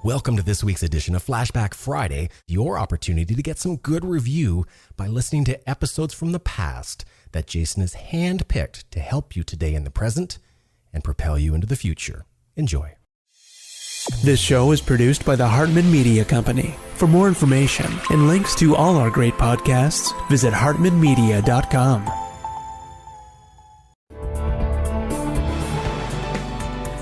Welcome to this week's edition of Flashback Friday, your opportunity to get some good review by listening to episodes from the past that Jason has handpicked to help you today in the present and propel you into the future. Enjoy. This show is produced by the Hartman Media Company. For more information and links to all our great podcasts, visit hartmanmedia.com.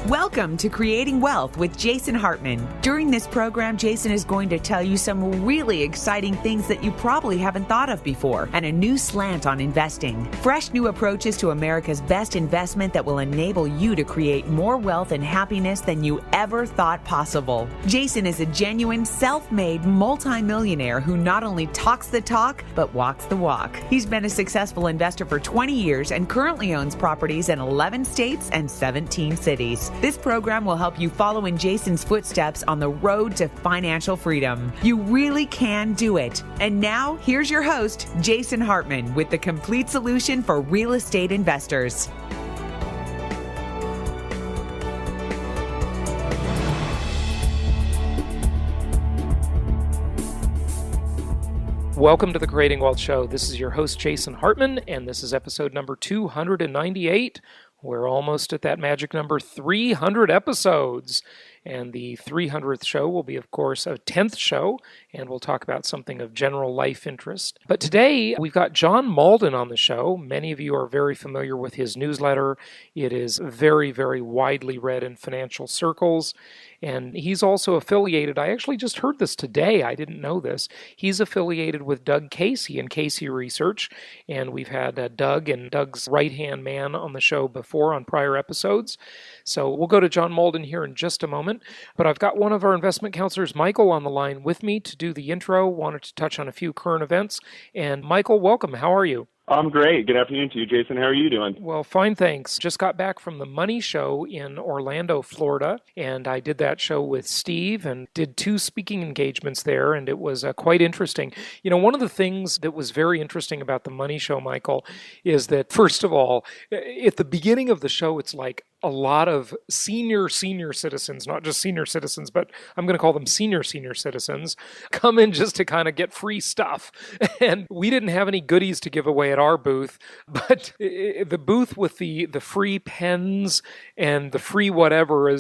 Welcome to Creating Wealth with Jason Hartman. During this program, Jason is going to tell you some really exciting things that you probably haven't thought of before and a new slant on investing. Fresh new approaches to America's best investment that will enable you to create more wealth and happiness than you ever thought possible. Jason is a genuine, self-made multimillionaire who not only talks the talk, but walks the walk. He's been a successful investor for 20 years and currently owns properties in 11 states and 17 cities. This program will help you follow in Jason's footsteps on the road to financial freedom. You really can do it. And now, here's your host, Jason Hartman, with the complete solution for real estate investors. Welcome to the Creating Wealth Show. This is your host, Jason Hartman, and this is episode number 298. We're almost at that magic number, 300 episodes. And the 300th show will be, of course, a 10th show, and we'll talk about something of general life interest. But today, we've got John Mauldin on the show. Many of you are very familiar with his newsletter. It is very, very widely read in financial circles. And he's also affiliated, I actually just heard this today, I didn't know this. He's affiliated with Doug Casey and Casey Research, and we've had Doug and Doug's right-hand man on the show before on prior episodes. So we'll go to John Mauldin here in just a moment, but I've got one of our investment counselors, Michael, on the line with me to do the intro, wanted to touch on a few current events. And Michael, welcome. How are you? I'm great. Good afternoon to you, Jason. How are you doing? Well, fine, thanks. Just got back from the Money Show in Orlando, Florida, and I did that show with Steve and did 2 speaking engagements there, and it was quite interesting. You know, one of the things that was very interesting about the Money Show, Michael, is that, first of all, at the beginning of the show, it's like a lot of senior citizens, not just senior citizens, but I'm going to call them senior citizens, come in just to kind of get free stuff. And we didn't have any goodies to give away at our booth, but the booth with the free pens and the free whatever,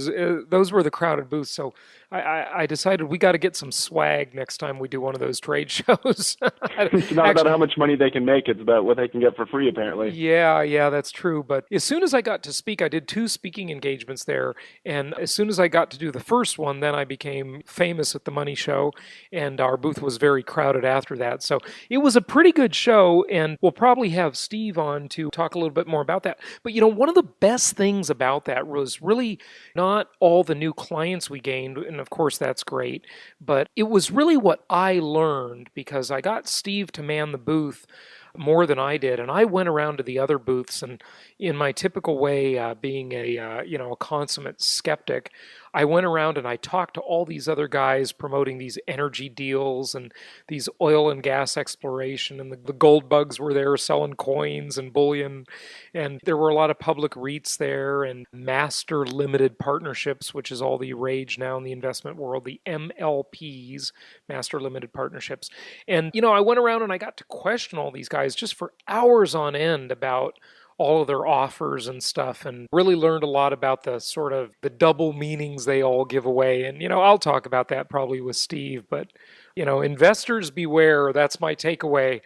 those were the crowded booths. So I decided we got to get some swag next time we do one of those trade shows. It's not about how much money they can make. It's about what they can get for free, apparently. Yeah, that's true. But as soon as I got to speak, I did 2 speaking engagements there. And as soon as I got to do the first one, then I became famous at the Money Show. And our booth was very crowded after that. So it was a pretty good show. And we'll probably have Steve on to talk a little bit more about that. But, you know, one of the best things about that was really not all the new clients we gained. And of course, that's great. But it was really what I learned, because I got Steve to man the booth more than I did. And I went around to the other booths, and in my typical way, being a consummate skeptic, I went around and I talked to all these other guys promoting these energy deals and these oil and gas exploration, and the gold bugs were there selling coins and bullion, and there were a lot of public REITs there and master limited partnerships, which is all the rage now in the investment world, the MLPs, master limited partnerships. And, you know, I went around and I got to question all these guys just for hours on end about all of their offers and stuff, and really learned a lot about the sort of the double meanings they all give away. And, you know, I'll talk about that probably with Steve, but, you know, investors beware. That's my takeaway.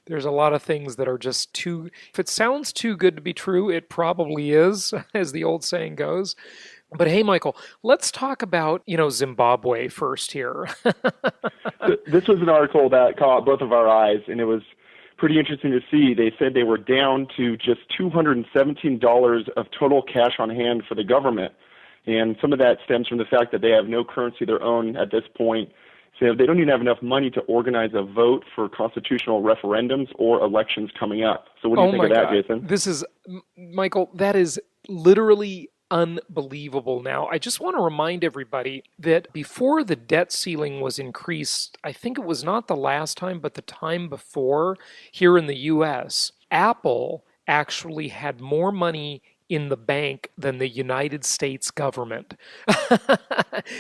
There's a lot of things that are just too, if it sounds too good to be true, it probably is, as the old saying goes. But hey, Michael, let's talk about, Zimbabwe first here. This was an article that caught both of our eyes, and it was pretty interesting to see. They said they were down to just $217 of total cash on hand for the government. And some of that stems from the fact that they have no currency of their own at this point. So they don't even have enough money to organize a vote for constitutional referendums or elections coming up. So what do you think of that, Jason? This is, Michael, that is literally unbelievable. Now, I just want to remind everybody that before the debt ceiling was increased, I think it was not the last time, but the time before, here in the U.S., Apple actually had more money in the bank than the United States government.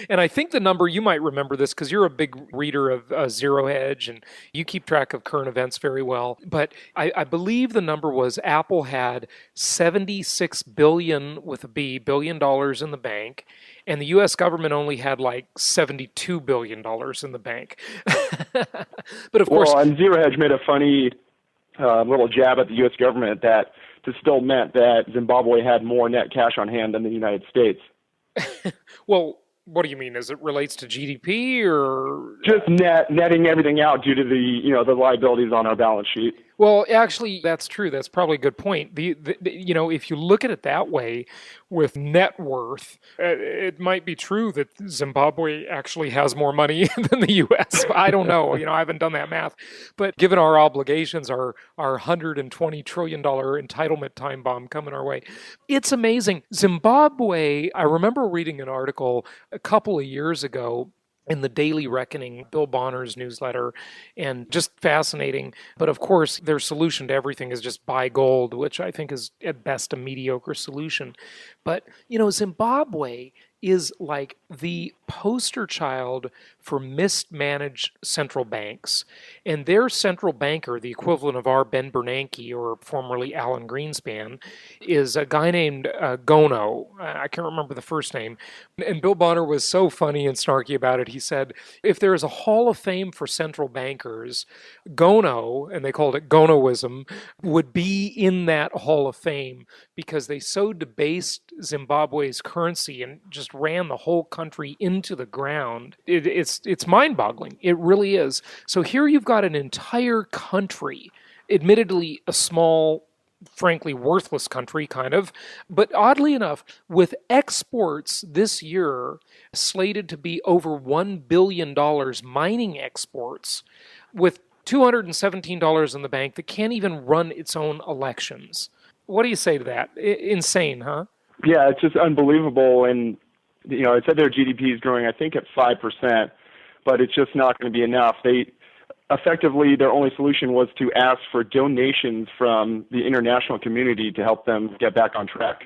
And I think the number, you might remember this because you're a big reader of Zero Hedge and you keep track of current events very well. But I believe the number was Apple had $76 billion with a B, $billion in the bank. And the U.S. government only had like $72 billion in the bank. But of course... Well, and Zero Hedge made a funny little jab at the U.S. government that this still meant that Zimbabwe had more net cash on hand than the United States. Well, what do you mean? As it relates to GDP or... Just netting everything out due to the liabilities on our balance sheet. Well, actually, that's true. That's probably a good point. If you look at it that way, with net worth, it might be true that Zimbabwe actually has more money than the U.S. I don't know. I haven't done that math. But given our obligations, our $120 trillion entitlement time bomb coming our way, it's amazing. Zimbabwe, I remember reading an article a couple of years ago in the Daily Reckoning, Bill Bonner's newsletter, and just fascinating. But of course, their solution to everything is just buy gold, which I think is at best a mediocre solution. But, Zimbabwe is like the poster child for mismanaged central banks. And their central banker, the equivalent of our Ben Bernanke or formerly Alan Greenspan, is a guy named Gono. I can't remember the first name. And Bill Bonner was so funny and snarky about it. He said, if there is a hall of fame for central bankers, Gono, and they called it Gonoism, would be in that hall of fame because they so debased Zimbabwe's currency and just ran the whole country into the ground. It's mind-boggling. It really is. So here you've got an entire country, admittedly a small, frankly worthless country, kind of, but oddly enough, with exports this year slated to be over $1 billion, mining exports, with $217 in the bank that can't even run its own elections. What do you say to that? Insane, huh? Yeah, it's just unbelievable. And, it said their GDP is growing, I think, at 5%, but it's just not going to be enough. Effectively, their only solution was to ask for donations from the international community to help them get back on track.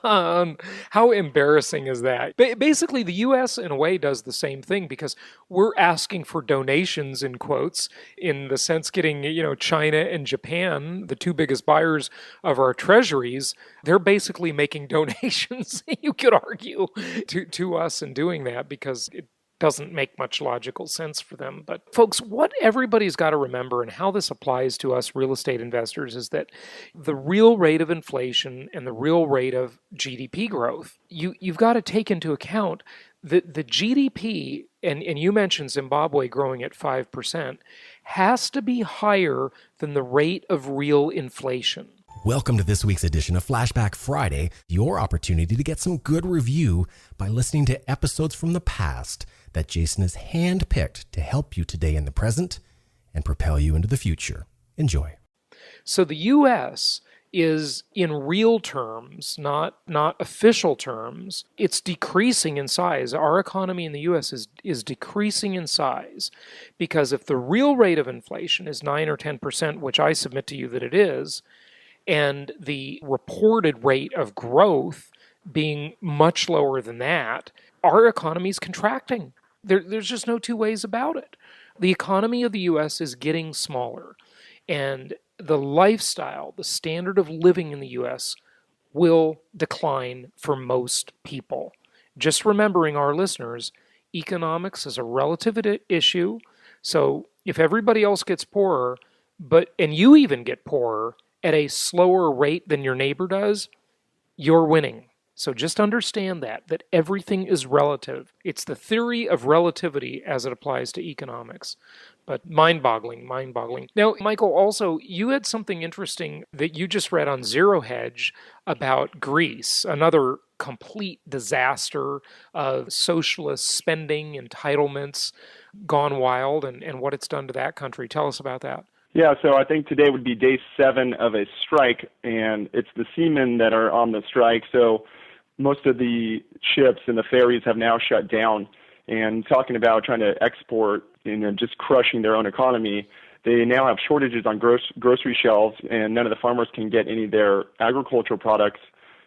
How embarrassing is that? Basically, the U.S. in a way does the same thing because we're asking for donations, in quotes, in the sense getting, China and Japan, the two biggest buyers of our treasuries, they're basically making donations, you could argue, to us in doing that because it doesn't make much logical sense for them. But folks, what everybody's got to remember and how this applies to us real estate investors is that the real rate of inflation and the real rate of GDP growth, you've got to take into account that the GDP, and you mentioned Zimbabwe growing at 5%, has to be higher than the rate of real inflation. Welcome to this week's edition of Flashback Friday, your opportunity to get some good review by listening to episodes from the past that Jason has handpicked to help you today in the present and propel you into the future. Enjoy. So the U.S. is, in real terms, not official terms, it's decreasing in size. Our economy in the U.S. is decreasing in size because if the real rate of inflation is 9 or 10%, which I submit to you that it is, and the reported rate of growth being much lower than that, our economy is contracting. There's just no two ways about it. The economy of the U.S. is getting smaller, and the lifestyle, the standard of living in the U.S. will decline for most people. Just remembering our listeners, economics is a relative issue, so if everybody else gets poorer, and you even get poorer at a slower rate than your neighbor does, you're winning. So just understand that everything is relative. It's the theory of relativity as it applies to economics. But mind-boggling. Now, Michael, also, you had something interesting that you just read on Zero Hedge about Greece, another complete disaster of socialist spending, entitlements, gone wild, and what it's done to that country. Tell us about that. Yeah, so I think today would be day 7 of a strike, and it's the seamen that are on the strike. So most of the ships and the ferries have now shut down. And talking about trying to export and just crushing their own economy, they now have shortages on grocery shelves, and none of the farmers can get any of their agricultural products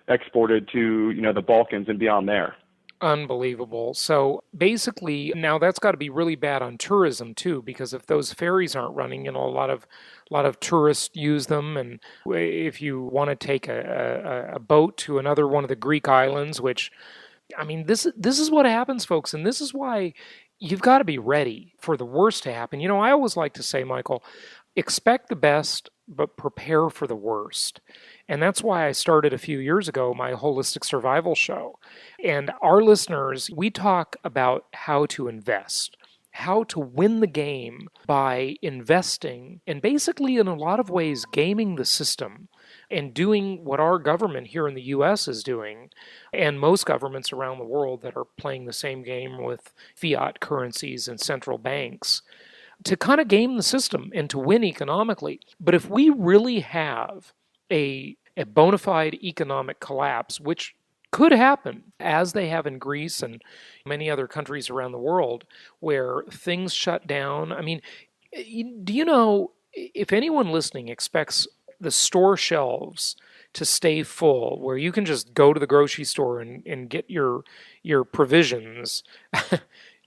exported to, the Balkans and beyond there. Unbelievable. So basically, now that's got to be really bad on tourism too, because if those ferries aren't running, a lot of tourists use them, and if you want to take a boat to another one of the Greek islands, which, this is what happens, folks, and this is why you've got to be ready for the worst to happen. I always like to say, Michael, expect the best, but prepare for the worst. And that's why I started a few years ago my Holistic Survival Show. And our listeners, we talk about how to invest, how to win the game by investing, and basically in a lot of ways gaming the system and doing what our government here in the U.S. is doing, and most governments around the world that are playing the same game with fiat currencies and central banks, to kind of game the system and to win economically. But if we really have a bona fide economic collapse, which could happen, as they have in Greece and many other countries around the world, where things shut down. Do you know, if anyone listening expects the store shelves to stay full, where you can just go to the grocery store and get your provisions,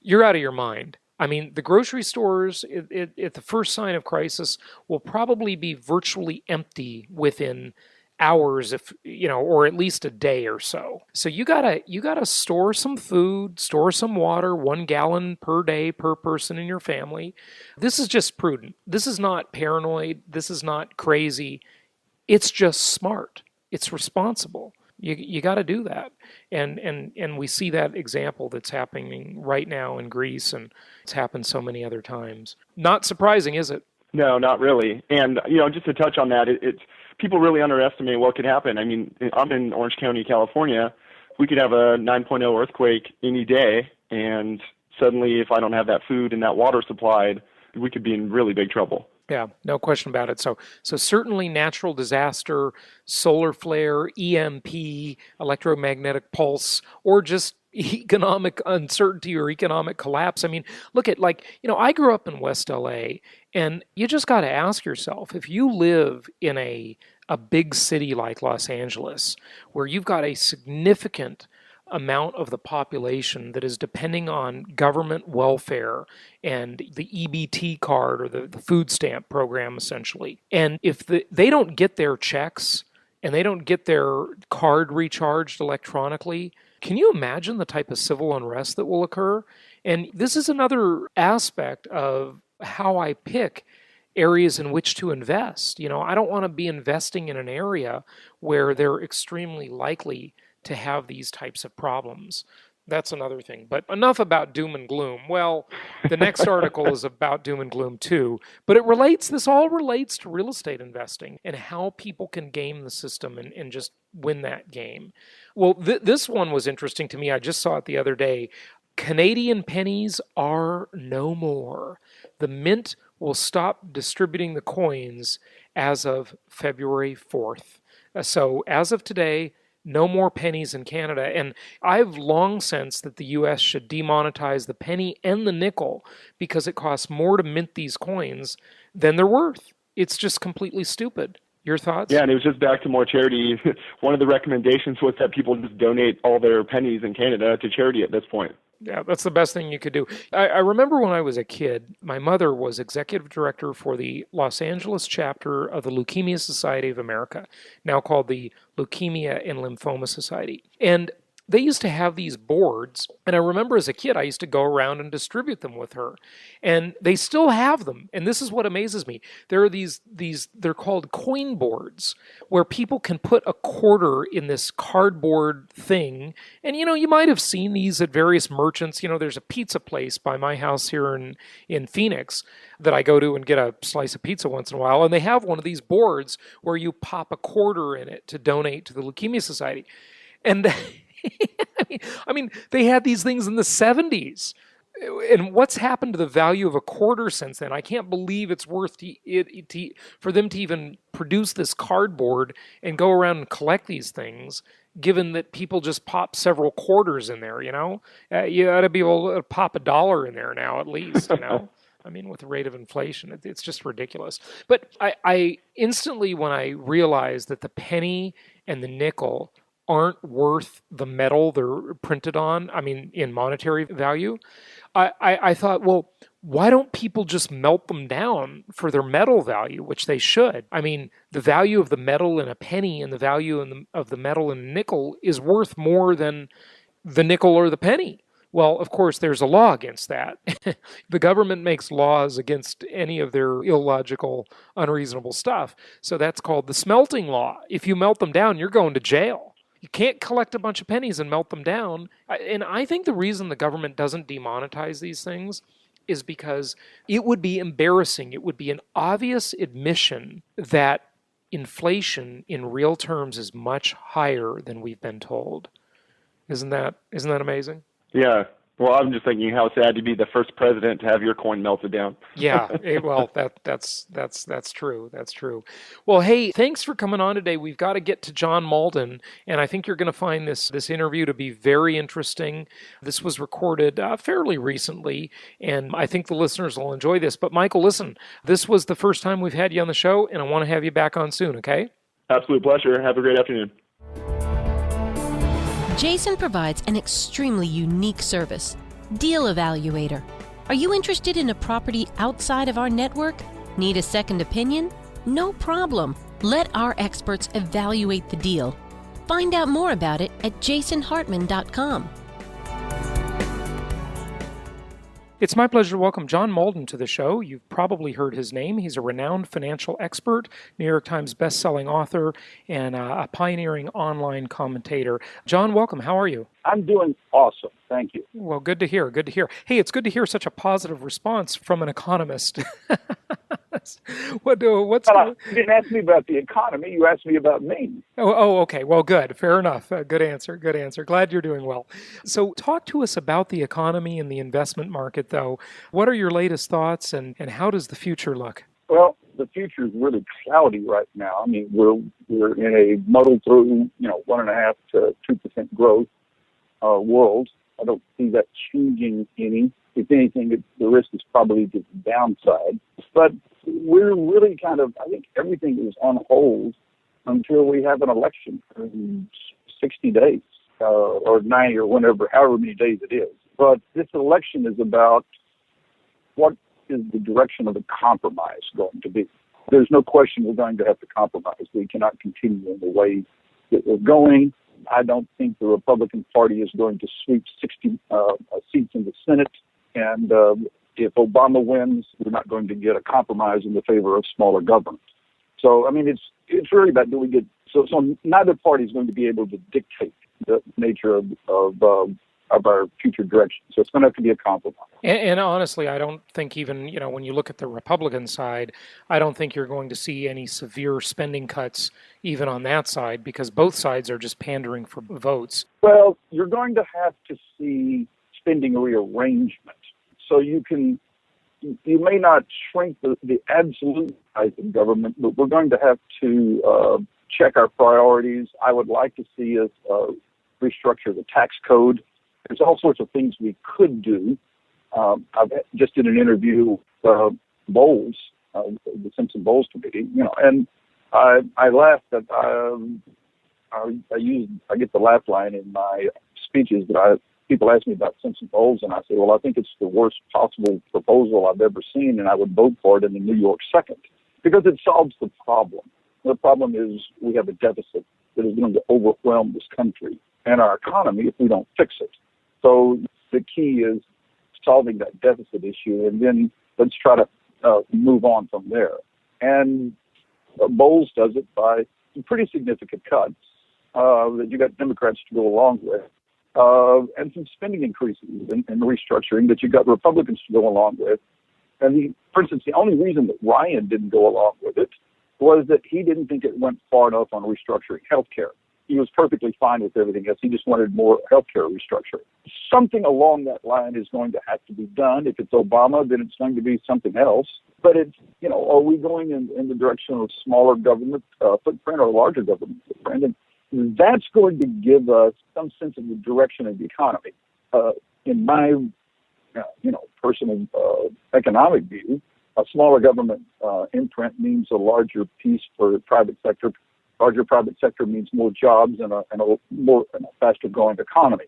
you're out of your mind. The grocery stores at the first sign of crisis will probably be virtually empty within hours, or at least a day or so. So you gotta store some food, store some water, 1 gallon per day per person in your family. This is just prudent. This is not paranoid. This is not crazy. It's just smart. It's responsible. You got to do that, and we see that example that's happening right now in Greece, and it's happened so many other times. Not surprising, is it? No, not really. And just to touch on that, it's people really underestimate what could happen. I'm in Orange County, California. We could have a 9.0 earthquake any day, and suddenly, if I don't have that food and that water supplied, we could be in really big trouble. Yeah, no question about it. So certainly natural disaster, solar flare, EMP, electromagnetic pulse, or just economic uncertainty or economic collapse. Look at I grew up in West LA, and you just got to ask yourself, if you live in a big city like Los Angeles, where you've got a significant amount of the population that is depending on government welfare and the EBT card, or the food stamp program, essentially. And if they don't get their checks and they don't get their card recharged electronically, can you imagine the type of civil unrest that will occur? And this is another aspect of how I pick areas in which to invest. I don't want to be investing in an area where they're extremely likely to have these types of problems. That's another thing. But enough about doom and gloom. Well, the next article is about doom and gloom too, but this all relates to real estate investing and how people can game the system and just win that game. Well, this one was interesting to me. I just saw it the other day. Canadian pennies are no more. The mint will stop distributing the coins as of February 4th. So as of today, no more pennies in Canada. And I've long sensed that the U.S. should demonetize the penny and the nickel because it costs more to mint these coins than they're worth. It's just completely stupid. Your thoughts? Yeah, and it was just back to more charity. One of the recommendations was that people just donate all their pennies in Canada to charity at this point. Yeah, that's the best thing you could do. I remember when I was a kid, my mother was executive director for the Los Angeles chapter of the Leukemia Society of America, now called the Leukemia and Lymphoma Society. And they used to have these boards, and I remember as a kid, I used to go around and distribute them with her. And they still have them, and this is what amazes me. There are these they're called coin boards, where people can put a quarter in this cardboard thing. And, you might have seen these at various merchants. There's a pizza place by my house here in Phoenix that I go to and get a slice of pizza once in a while, and they have one of these boards where you pop a quarter in it to donate to the Leukemia Society. And they had these things in the 70s. And what's happened to the value of a quarter since then? I can't believe it's worth for them to even produce this cardboard and go around and collect these things, given that people just pop several quarters in there, you ought to be able to pop $1 in there now, at least, with the rate of inflation, it's just ridiculous. But I instantly, when I realized that the penny and the nickel aren't worth the metal they're printed on, I mean, in monetary value, I thought, well, why don't people just melt them down for their metal value, which they should? I mean, the value of the metal in a penny and the value of the metal in a nickel is worth more than the nickel or the penny. Well, of course, there's a law against that. The government makes laws against any of their illogical, unreasonable stuff. So that's called the smelting law. If you melt them down, you're going to jail. You can't collect a bunch of pennies and melt them down. And I think the reason the government doesn't demonetize these things is because it would be embarrassing. It would be an obvious admission that inflation in real terms is much higher than we've been told. Isn't that amazing? Yeah. Well, I'm just thinking how sad to be the first president to have your coin melted down. Yeah. Well, that's true. That's true. Well, hey, thanks for coming on today. We've got to get to John Mauldin, and I think you're going to find this interview to be very interesting. This was recorded fairly recently, and I think the listeners will enjoy this. But Michael, listen, this was the first time we've had you on the show, and I want to have you back on soon, okay? Absolute pleasure. Have a great afternoon. Jason provides an extremely unique service, Deal Evaluator. Are you interested in a property outside of our network? Need a second opinion? No problem. Let our experts evaluate the deal. Find out more about it at jasonhartman.com. It's my pleasure to welcome John Mauldin to the show. You've probably heard his name. He's a renowned financial expert, New York Times best-selling author, and a pioneering online commentator. John, welcome. How are you? I'm doing awesome. Thank you. Well, good to hear. Good to hear. Hey, it's good to hear such a positive response from an economist. You didn't ask me about the economy. You asked me about me. Oh, okay. Well, good. Fair enough. Good answer. Good answer. Glad you're doing well. So talk to us about the economy and the investment market, though. What are your latest thoughts, and how does the future look? Well, the future is really cloudy right now. I mean, we're in a muddled through, 1.5% to 2% growth world. I don't see that changing any. If anything, the risk is probably to the downside. But we're really I think everything is on hold until we have an election in 60 days or 90 or however many days it is. But this election is about what is the direction of the compromise going to be. There's no question we're going to have to compromise. We cannot continue in the way that we're going. I don't think the Republican Party is going to sweep 60 seats in the Senate. And if Obama wins, we're not going to get a compromise in the favor of smaller government. So, I mean, it's really about so neither party is going to be able to dictate the nature of our future direction. So it's going to have to be a compromise. And honestly, I don't think even, when you look at the Republican side, I don't think you're going to see any severe spending cuts even on that side, because both sides are just pandering for votes. Well, you're going to have to see spending rearrangement. So you may not shrink the absolute size of government, but we're going to have to check our priorities. I would like to see us restructure the tax code. There's all sorts of things we could do. I just did an interview with Bowles, the Simpson-Bowles Committee, and I laughed that I get the laugh line in my speeches, but people ask me about Simpson-Bowles, and I say, well, I think it's the worst possible proposal I've ever seen, and I would vote for it in the New York second, because it solves the problem. The problem is we have a deficit that is going to overwhelm this country and our economy if we don't fix it. So the key is solving that deficit issue, and then let's try to move on from there. And Bowles does it by some pretty significant cuts that you got Democrats to go along with, and some spending increases and restructuring that you got Republicans to go along with. And for instance, the only reason that Ryan didn't go along with it was that he didn't think it went far enough on restructuring health care. He was perfectly fine with everything else. He just wanted more health care restructuring. Something along that line is going to have to be done. If it's Obama, then it's going to be something else. But it's, are we going in the direction of smaller government footprint or larger government footprint? And that's going to give us some sense of the direction of the economy. In my, personal economic view, a smaller government imprint means a larger piece for the private sector Larger private sector means more jobs and a faster growing economy.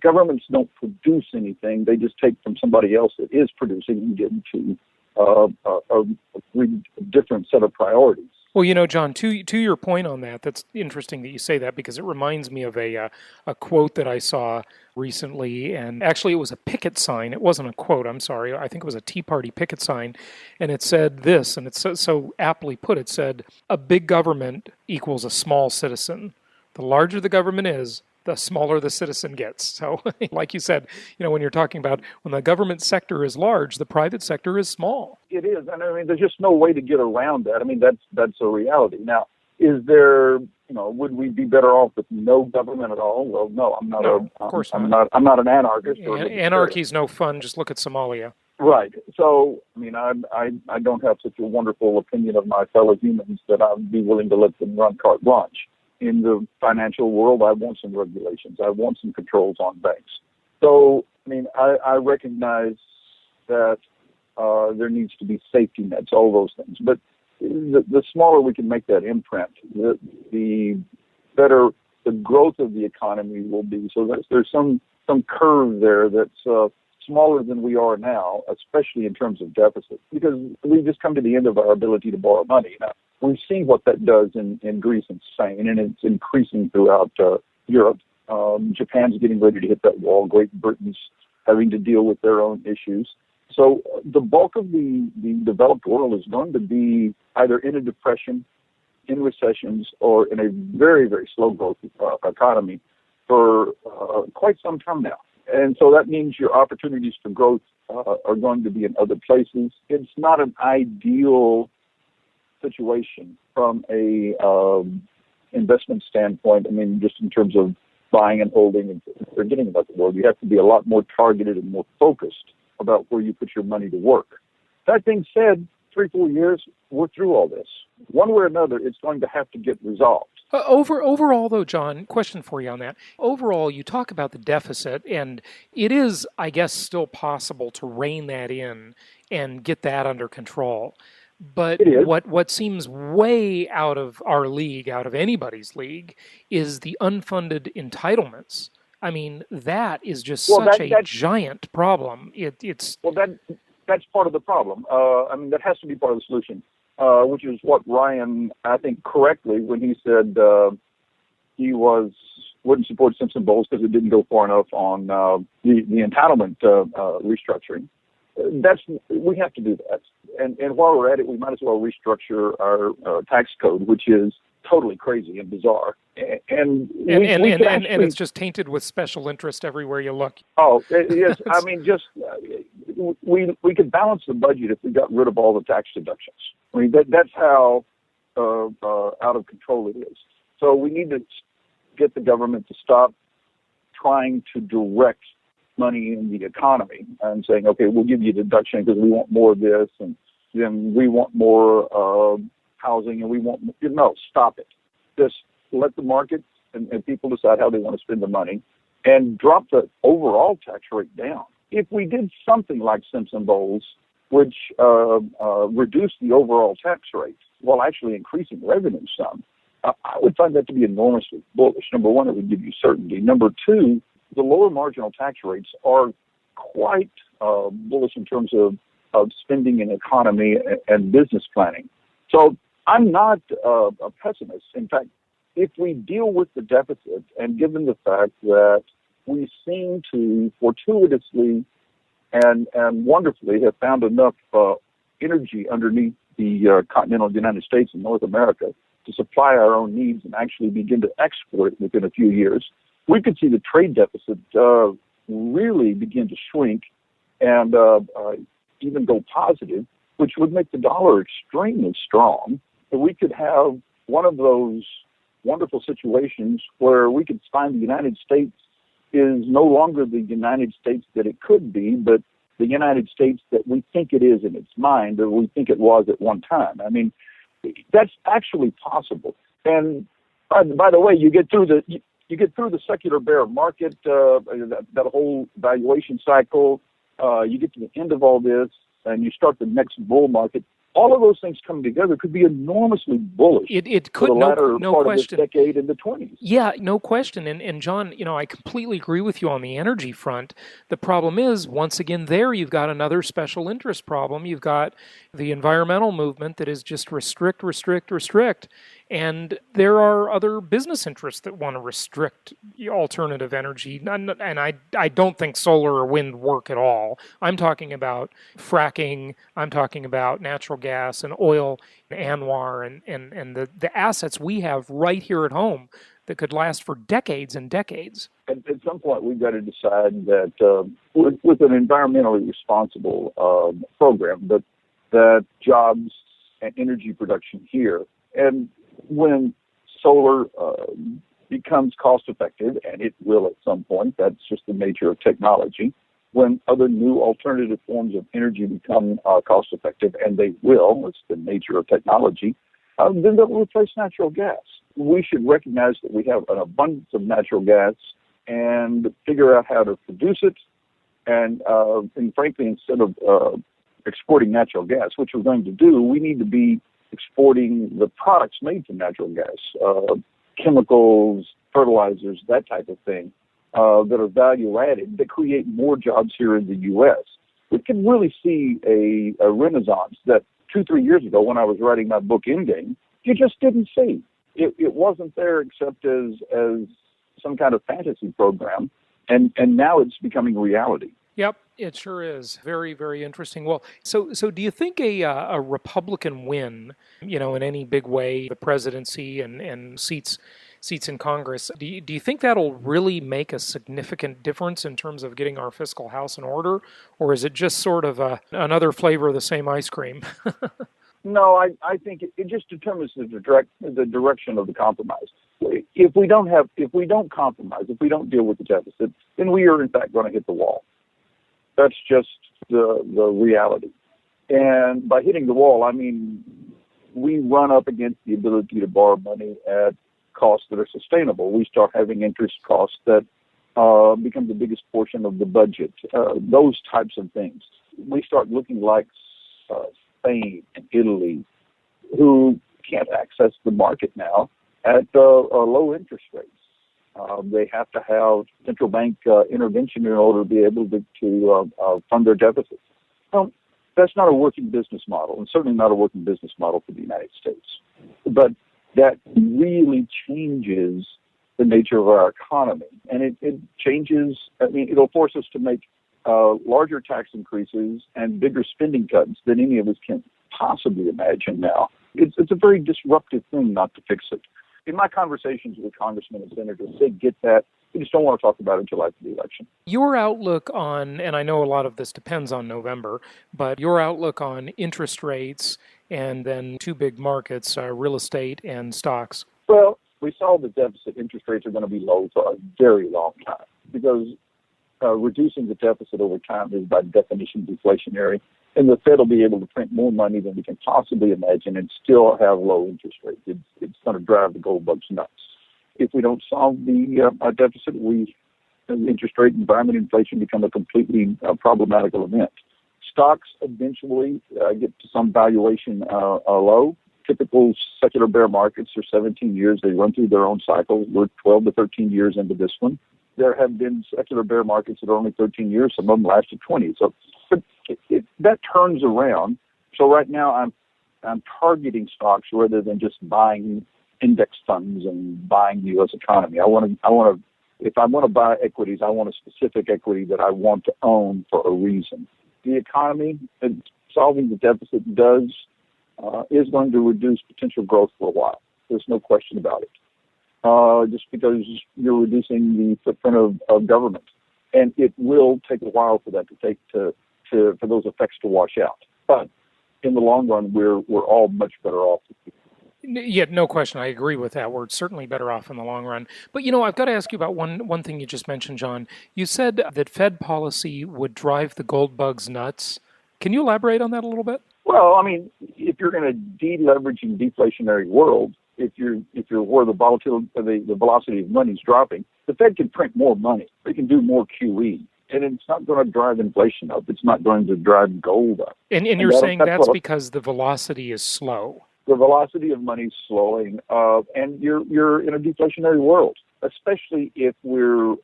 Governments don't produce anything. They just take from somebody else that is producing and get into a different set of priorities. Well, you know, John, to your point on that, that's interesting that you say that, because it reminds me of a quote that I saw recently, and actually it was a picket sign. It wasn't a quote, I'm sorry. I think it was a Tea Party picket sign, and it said this, and it's so aptly put. It said, "A big government equals a small citizen. The larger the government is, the smaller the citizen gets." So, like you said, you know, when you're talking about when the government sector is large, the private sector is small. It is, and I mean, there's just no way to get around that. I mean, that's a reality. Now, is there, would we be better off with no government at all? Well, no, I'm not. No, of course I'm not an anarchist. Anarchy's no fun. Just look at Somalia. Right. So, I mean, I don't have such a wonderful opinion of my fellow humans that I'd be willing to let them run carte blanche. In the financial world, I want some regulations. I want some controls on banks. So, I mean, I recognize that there needs to be safety nets, all those things. But the smaller we can make that imprint, the better the growth of the economy will be. So there's some curve there that's smaller than we are now, especially in terms of deficit, because we just come to the end of our ability to borrow money. Now, we've seen what that does in Greece and Spain, and it's increasing throughout Europe. Japan's getting ready to hit that wall. Great Britain's having to deal with their own issues. So the bulk of the developed world is going to be either in a depression, in recessions, or in a very, very slow growth economy for quite some time now. And so that means your opportunities for growth are going to be in other places. It's not an ideal situation from a investment standpoint. I mean, just in terms of buying and holding and forgetting about the world, you have to be a lot more targeted and more focused about where you put your money to work. That being said, 3-4 years, we're through all this. One way or another, it's going to have to get resolved. Overall, though, John, question for you on that. Overall, you talk about the deficit, and it is, I guess, still possible to rein that in and get that under control. But what seems way out of our league, out of anybody's league, is the unfunded entitlements. I mean, that is just such a giant problem. That's part of the problem. I mean, that has to be part of the solution. Which is what Ryan, I think, correctly, when he said he wouldn't support Simpson Bowles because it didn't go far enough on the entitlement restructuring. We have to do that. And while we're at it, we might as well restructure our tax code, which is totally crazy and bizarre. And it's just tainted with special interest everywhere you look. Oh, yes. I mean, just we could balance the budget if we got rid of all the tax deductions. I mean, that's how out of control it is. So we need to get the government to stop trying to direct money in the economy and saying, okay, we'll give you a deduction because we want more of this, and then we want more housing, and we want more. No, stop it. Just let the market and people decide how they want to spend the money and drop the overall tax rate down. If we did something like Simpson Bowles, which reduced the overall tax rate while actually increasing revenue some, I would find that to be enormously bullish. Number one, it would give you certainty. Number two, the lower marginal tax rates are quite bullish in terms of spending and economy and business planning. So I'm not a pessimist. In fact, if we deal with the deficit, and given the fact that we seem to fortuitously and wonderfully have found enough energy underneath the continental United States and North America to supply our own needs and actually begin to export within a few years, we could see the trade deficit really begin to shrink and even go positive, which would make the dollar extremely strong. And we could have one of those wonderful situations where we could find the United States is no longer the United States that it could be, but the United States that we think it is in its mind, or we think it was at one time. I mean, that's actually possible. And by the way, you get through the secular bear market, that whole valuation cycle. You get to the end of all this, and you start the next bull market. all of those things coming together could be enormously bullish. It for could, the latter no part question. of this decade in the 20s. Yeah, no question. And John, I completely agree with you on the energy front. The problem is, once again, there you've got another special interest problem. You've got the environmental movement that is just restrict, restrict, restrict. And there are other business interests that want to restrict alternative energy. And I don't think solar or wind work at all. I'm talking about fracking. I'm talking about natural gas and oil and ANWR and the assets we have right here at home that could last for decades and decades. At some point, we've got to decide that with an environmentally responsible program, that jobs and energy production here, and when solar becomes cost-effective, and it will at some point, that's just the nature of technology, when other new alternative forms of energy become cost-effective, and they will, it's the nature of technology, then they'll replace natural gas. We should recognize that we have an abundance of natural gas and figure out how to produce it. And frankly, instead of exporting natural gas, which we're going to do, we need to be exporting the products made from natural gas, chemicals, fertilizers, that type of thing, that are value-added, that create more jobs here in the U.S. We can really see a renaissance that 2-3 years ago, when I was writing my book Endgame, you just didn't see. It wasn't there except as some kind of fantasy program, and now it's becoming reality. Yep, it sure is. Very, very interesting. Well, so do you think a Republican win, in any big way, the presidency and seats in Congress, do you think that'll really make a significant difference in terms of getting our fiscal house in order, or is it just sort of another flavor of the same ice cream? No, I think it just determines the direction of the compromise. If we don't compromise, if we don't deal with the deficit, then we are in fact going to hit the wall. That's just the reality. And by hitting the wall, I mean we run up against the ability to borrow money at costs that are sustainable. We start having interest costs that become the biggest portion of the budget. Those types of things. We start looking like Spain and Italy, who can't access the market now at low interest rates. They have to have central bank intervention in order to be able to fund their deficits. That's not a working business model, and certainly not a working business model for the United States. But that really changes the nature of our economy, and it changes. It'll force us to make larger tax increases and bigger spending cuts than any of us can possibly imagine now. It's a very disruptive thing not to fix it. In my conversations with congressmen and senators, they get that. They just don't want to talk about it until after the election. Your outlook on, and I know a lot of this depends on November, but your outlook on interest rates and then two big markets, real estate and stocks. Well, we saw the deficit interest rates are going to be low for a very long time because reducing the deficit over time is by definition deflationary, and the Fed will be able to print more money than we can possibly imagine and still have low interest rates. It's going to drive the gold bugs nuts. If we don't solve the deficit, the interest rate environment, inflation become a completely problematical event. Stocks eventually get to some valuation low. Typical secular bear markets are 17 years. They run through their own cycles. We're 12 to 13 years into this one. There have been secular bear markets that are only 13 years. Some of them lasted 20. So but that turns around. So right now I'm targeting stocks rather than just buying index funds and buying the U.S. economy. If I want to buy equities, I want a specific equity that I want to own for a reason. The economy, solving the deficit is going to reduce potential growth for a while. There's no question about it. Just because you're reducing the footprint of government, and it will take a while for that for those effects to wash out. But in the long run, we're all much better off. Yeah, no question. I agree with that. We're certainly better off in the long run. But, I've got to ask you about one thing you just mentioned, John. You said that Fed policy would drive the gold bugs nuts. Can you elaborate on that a little bit? Well, if you're in a deleveraging, deflationary world, if you're where the velocity of money is dropping, the Fed can print more money. They can do more QE. And it's not going to drive inflation up. It's not going to drive gold up. And you're saying that's because the velocity is slow. The velocity of money is slowing, and you're in a deflationary world, especially if we're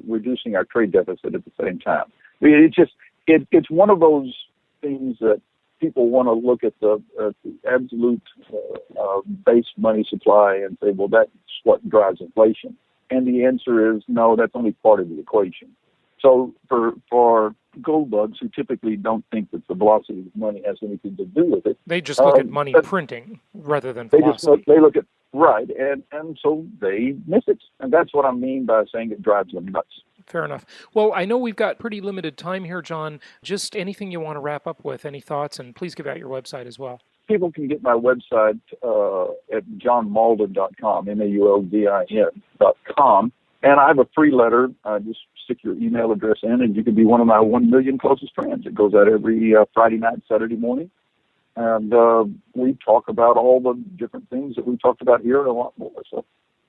reducing our trade deficit at the same time. I mean, it's one of those things that people want to look at the absolute base money supply and say, well, that's what drives inflation. And the answer is no, that's only part of the equation. So for gold bugs who typically don't think that the velocity of money has anything to do with it, they just look at money printing rather than velocity. They look at right, and so they miss it, and that's what I mean by saying it drives them nuts. Fair enough. Well, I know we've got pretty limited time here, John. Just anything you want to wrap up with, any thoughts, and please give out your website as well. People can get my website at johnmauldin.com, MAULDIN.com. And I have a free letter. Just stick your email address in, and you can be one of my 1 million closest friends. It goes out every Friday night, Saturday morning. And we talk about all the different things that we talked about here and a lot more. So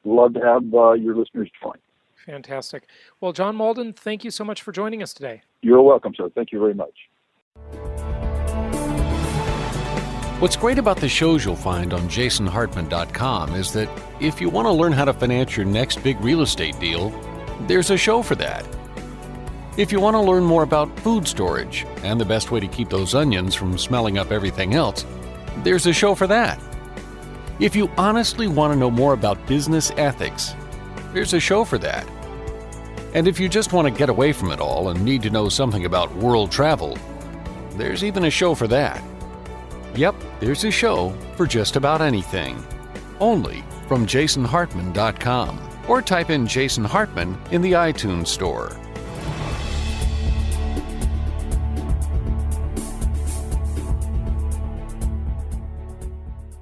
love to have your listeners join. Fantastic. Well, John Mauldin, thank you so much for joining us today. You're welcome, sir. Thank you very much. What's great about the shows you'll find on jasonhartman.com is that if you want to learn how to finance your next big real estate deal, there's a show for that. If you want to learn more about food storage and the best way to keep those onions from smelling up everything else, there's a show for that. If you honestly want to know more about business ethics, there's a show for that. And if you just want to get away from it all and need to know something about world travel, there's even a show for that. Yep, there's a show for just about anything. Only from jasonhartman.com, or type in Jason Hartman in the iTunes store.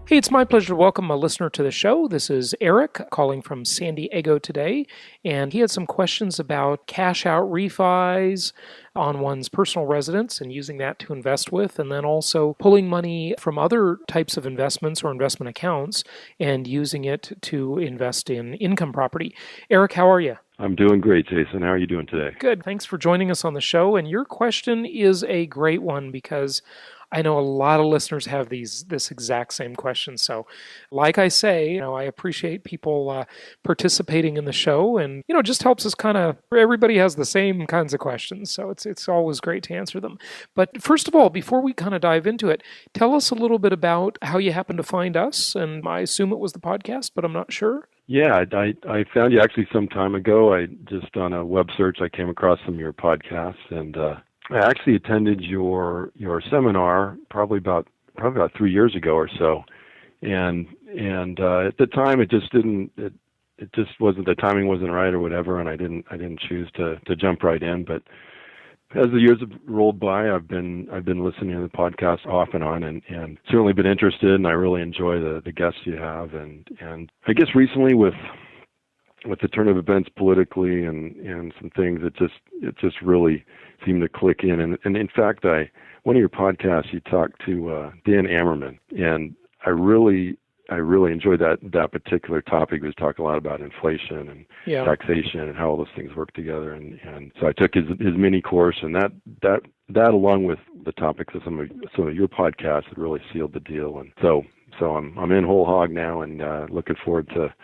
Hey, it's my pleasure to welcome a listener to the show. This is Eric calling from San Diego today, and he had some questions about cash out refis on one's personal residence and using that to invest with, and then also pulling money from other types of investments or investment accounts and using it to invest in income property. Eric, how are you? I'm doing great, Jason. How are you doing today? Good. Thanks for joining us on the show. And your question is a great one because I know a lot of listeners have this exact same question. So like I say, I appreciate people participating in the show, and, it just helps us everybody has the same kinds of questions. So it's always great to answer them. But first of all, before we kind of dive into it, tell us a little bit about how you happened to find us. And I assume it was the podcast, but I'm not sure. Yeah, I found you actually some time ago. I just on a web search, I came across some of your podcasts, and I actually attended your seminar probably about 3 years ago or so, and at the time it just wasn't, the timing wasn't right or whatever, and I didn't choose to jump right in. But as the years have rolled by, I've been listening to the podcast off and on, and certainly been interested, and I really enjoy the guests you have, and I guess recently with the turn of events politically and some things, it just really seemed to click in. And in fact, one of your podcasts, you talked to Dan Ammerman, and I really enjoyed that particular topic. He was talking a lot about inflation and taxation and how all those things work together. And so I took his mini course, and that along with the topics of some of your podcasts, had really sealed the deal. And so I'm in whole hog now, and looking forward to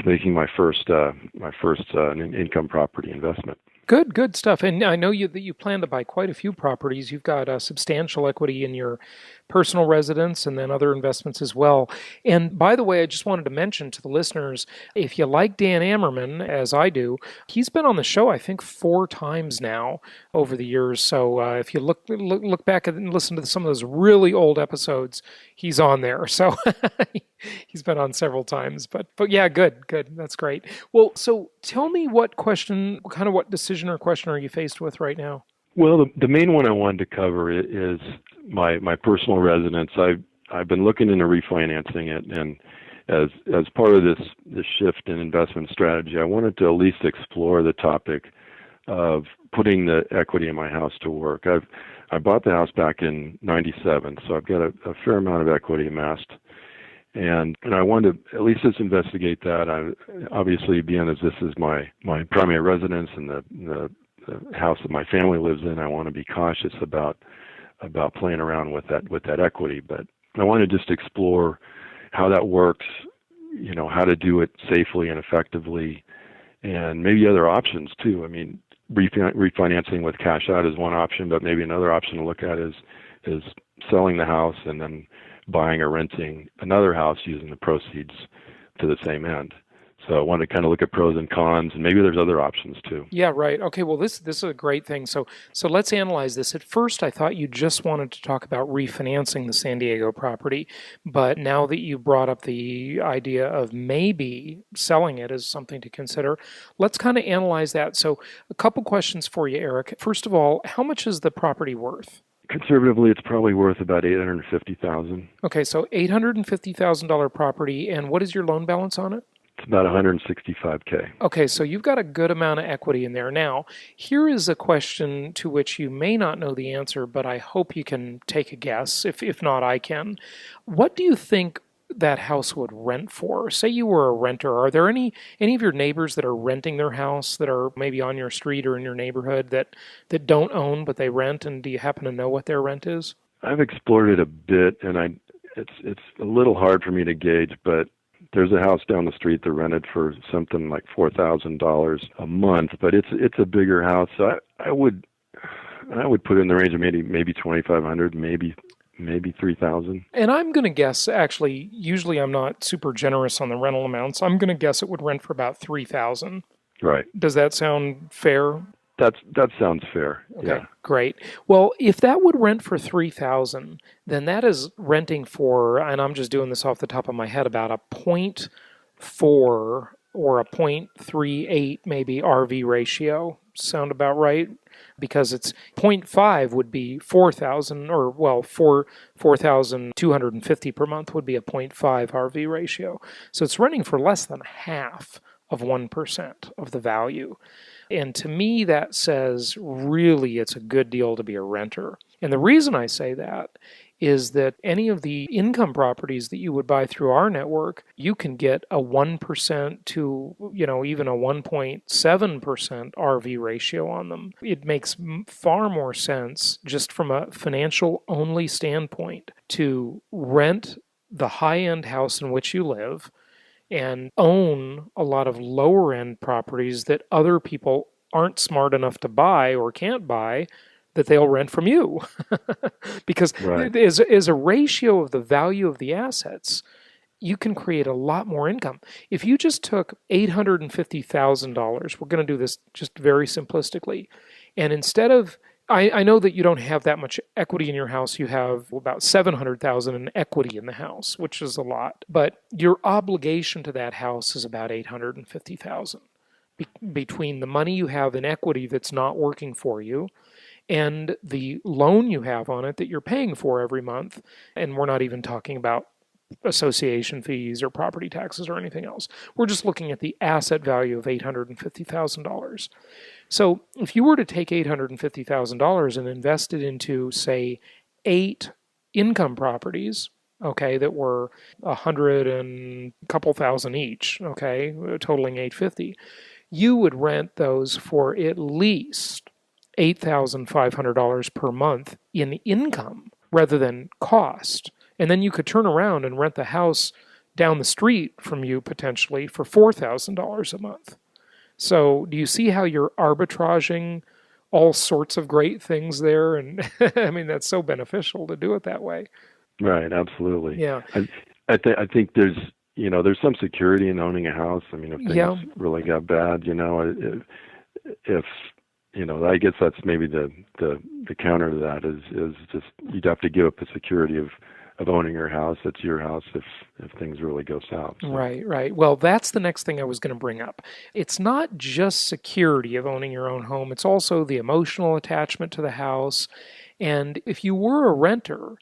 making my first income property investment. Good stuff. And I know that you plan to buy quite a few properties. You've got substantial equity in your personal residence and then other investments as well. And by the way, I just wanted to mention to the listeners, if you like Dan Ammerman, as I do, he's been on the show, I think, 4 times now over the years. So if you look back and listen to some of those really old episodes, he's on there. So he's been on several times. But yeah, good. That's great. Well, so tell me what decision or question are you faced with right now? Well, the main one I wanted to cover is my personal residence. I've been looking into refinancing it, and as part of this shift in investment strategy, I wanted to at least explore the topic of putting the equity in my house to work. I bought the house back in '97, so I've got a fair amount of equity amassed. And I wanted to at least just investigate that. Obviously, being as this is my primary residence and the house that my family lives in, I want to be cautious about playing around with that equity. But I want to just explore how that works, how to do it safely and effectively, and maybe other options too. I mean, refinancing with cash out is one option, but maybe another option to look at is selling the house and then buying or renting another house using the proceeds to the same end. So I want to kind of look at pros and cons, and maybe there's other options too. Yeah, right. Okay, well, this is a great thing. So let's analyze this. At first, I thought you just wanted to talk about refinancing the San Diego property, but now that you brought up the idea of maybe selling it as something to consider, let's kind of analyze that. So a couple questions for you, Eric. First of all, how much is the property worth? Conservatively, it's probably worth about $850,000. Okay, so $850,000 property, and what is your loan balance on it? It's about $165K. Okay, so you've got a good amount of equity in there. Now, here is a question to which you may not know the answer, but I hope you can take a guess. If not, I can. What do you think that house would rent for? Say you were a renter. Are there any of your neighbors that are renting their house that are maybe on your street or in your neighborhood that don't own but they rent, and do you happen to know what their rent is? I've explored it a bit, and it's a little hard for me to gauge, but there's a house down the street that rented for something like $4,000 a month, but it's a bigger house. So I would put it in the range of maybe $2,500, maybe $3,000. And I'm going to guess, actually, usually I'm not super generous on the rental amounts. I'm going to guess it would rent for about $3,000. Right. Does that sound fair? That sounds fair. Okay, yeah. Great. Well, if that would rent for $3,000, then that is renting for, and I'm just doing this off the top of my head, about a 0.4 or a 0.38 maybe RV ratio. Sound about right? Because it's 0.5 would be 4,000, or well, 4,250 per month would be a 0.5 RV ratio. So it's renting for less than half of 1% of the value. And to me, that says really it's a good deal to be a renter. And the reason I say that is that any of the income properties that you would buy through our network, you can get a 1% to, even a 1.7% RV ratio on them. It makes far more sense, just from a financial only standpoint, to rent the high-end house in which you live and own a lot of lower end properties that other people aren't smart enough to buy or can't buy, that they'll rent from you. Because right. as a ratio of the value of the assets, you can create a lot more income. If you just took $850,000, we're going to do this just very simplistically, and instead of, I know that you don't have that much equity in your house. You have about $700,000 in equity in the house, which is a lot. But your obligation to that house is about $850,000. Between the money you have in equity that's not working for you and the loan you have on it that you're paying for every month, and we're not even talking about association fees or property taxes or anything else. We're just looking at the asset value of $850,000. So if you were to take $850,000 and invest it into, say, 8 income properties, okay, that were $100 and a couple thousand each, okay, totaling $850, you would rent those for at least $8,500 per month in income rather than cost. And then you could turn around and rent the house down the street from you potentially for $4,000 a month. So do you see how you're arbitraging all sorts of great things there? And I mean, that's so beneficial to do it that way. Right, absolutely. Yeah. I think there's some security in owning a house. I mean, if things really got bad, if I guess that's maybe the counter to that is just you'd have to give up the security of owning your house. It's your house if things really go south. So. Right. Well, that's the next thing I was going to bring up. It's not just security of owning your own home. It's also the emotional attachment to the house. And if you were a renter,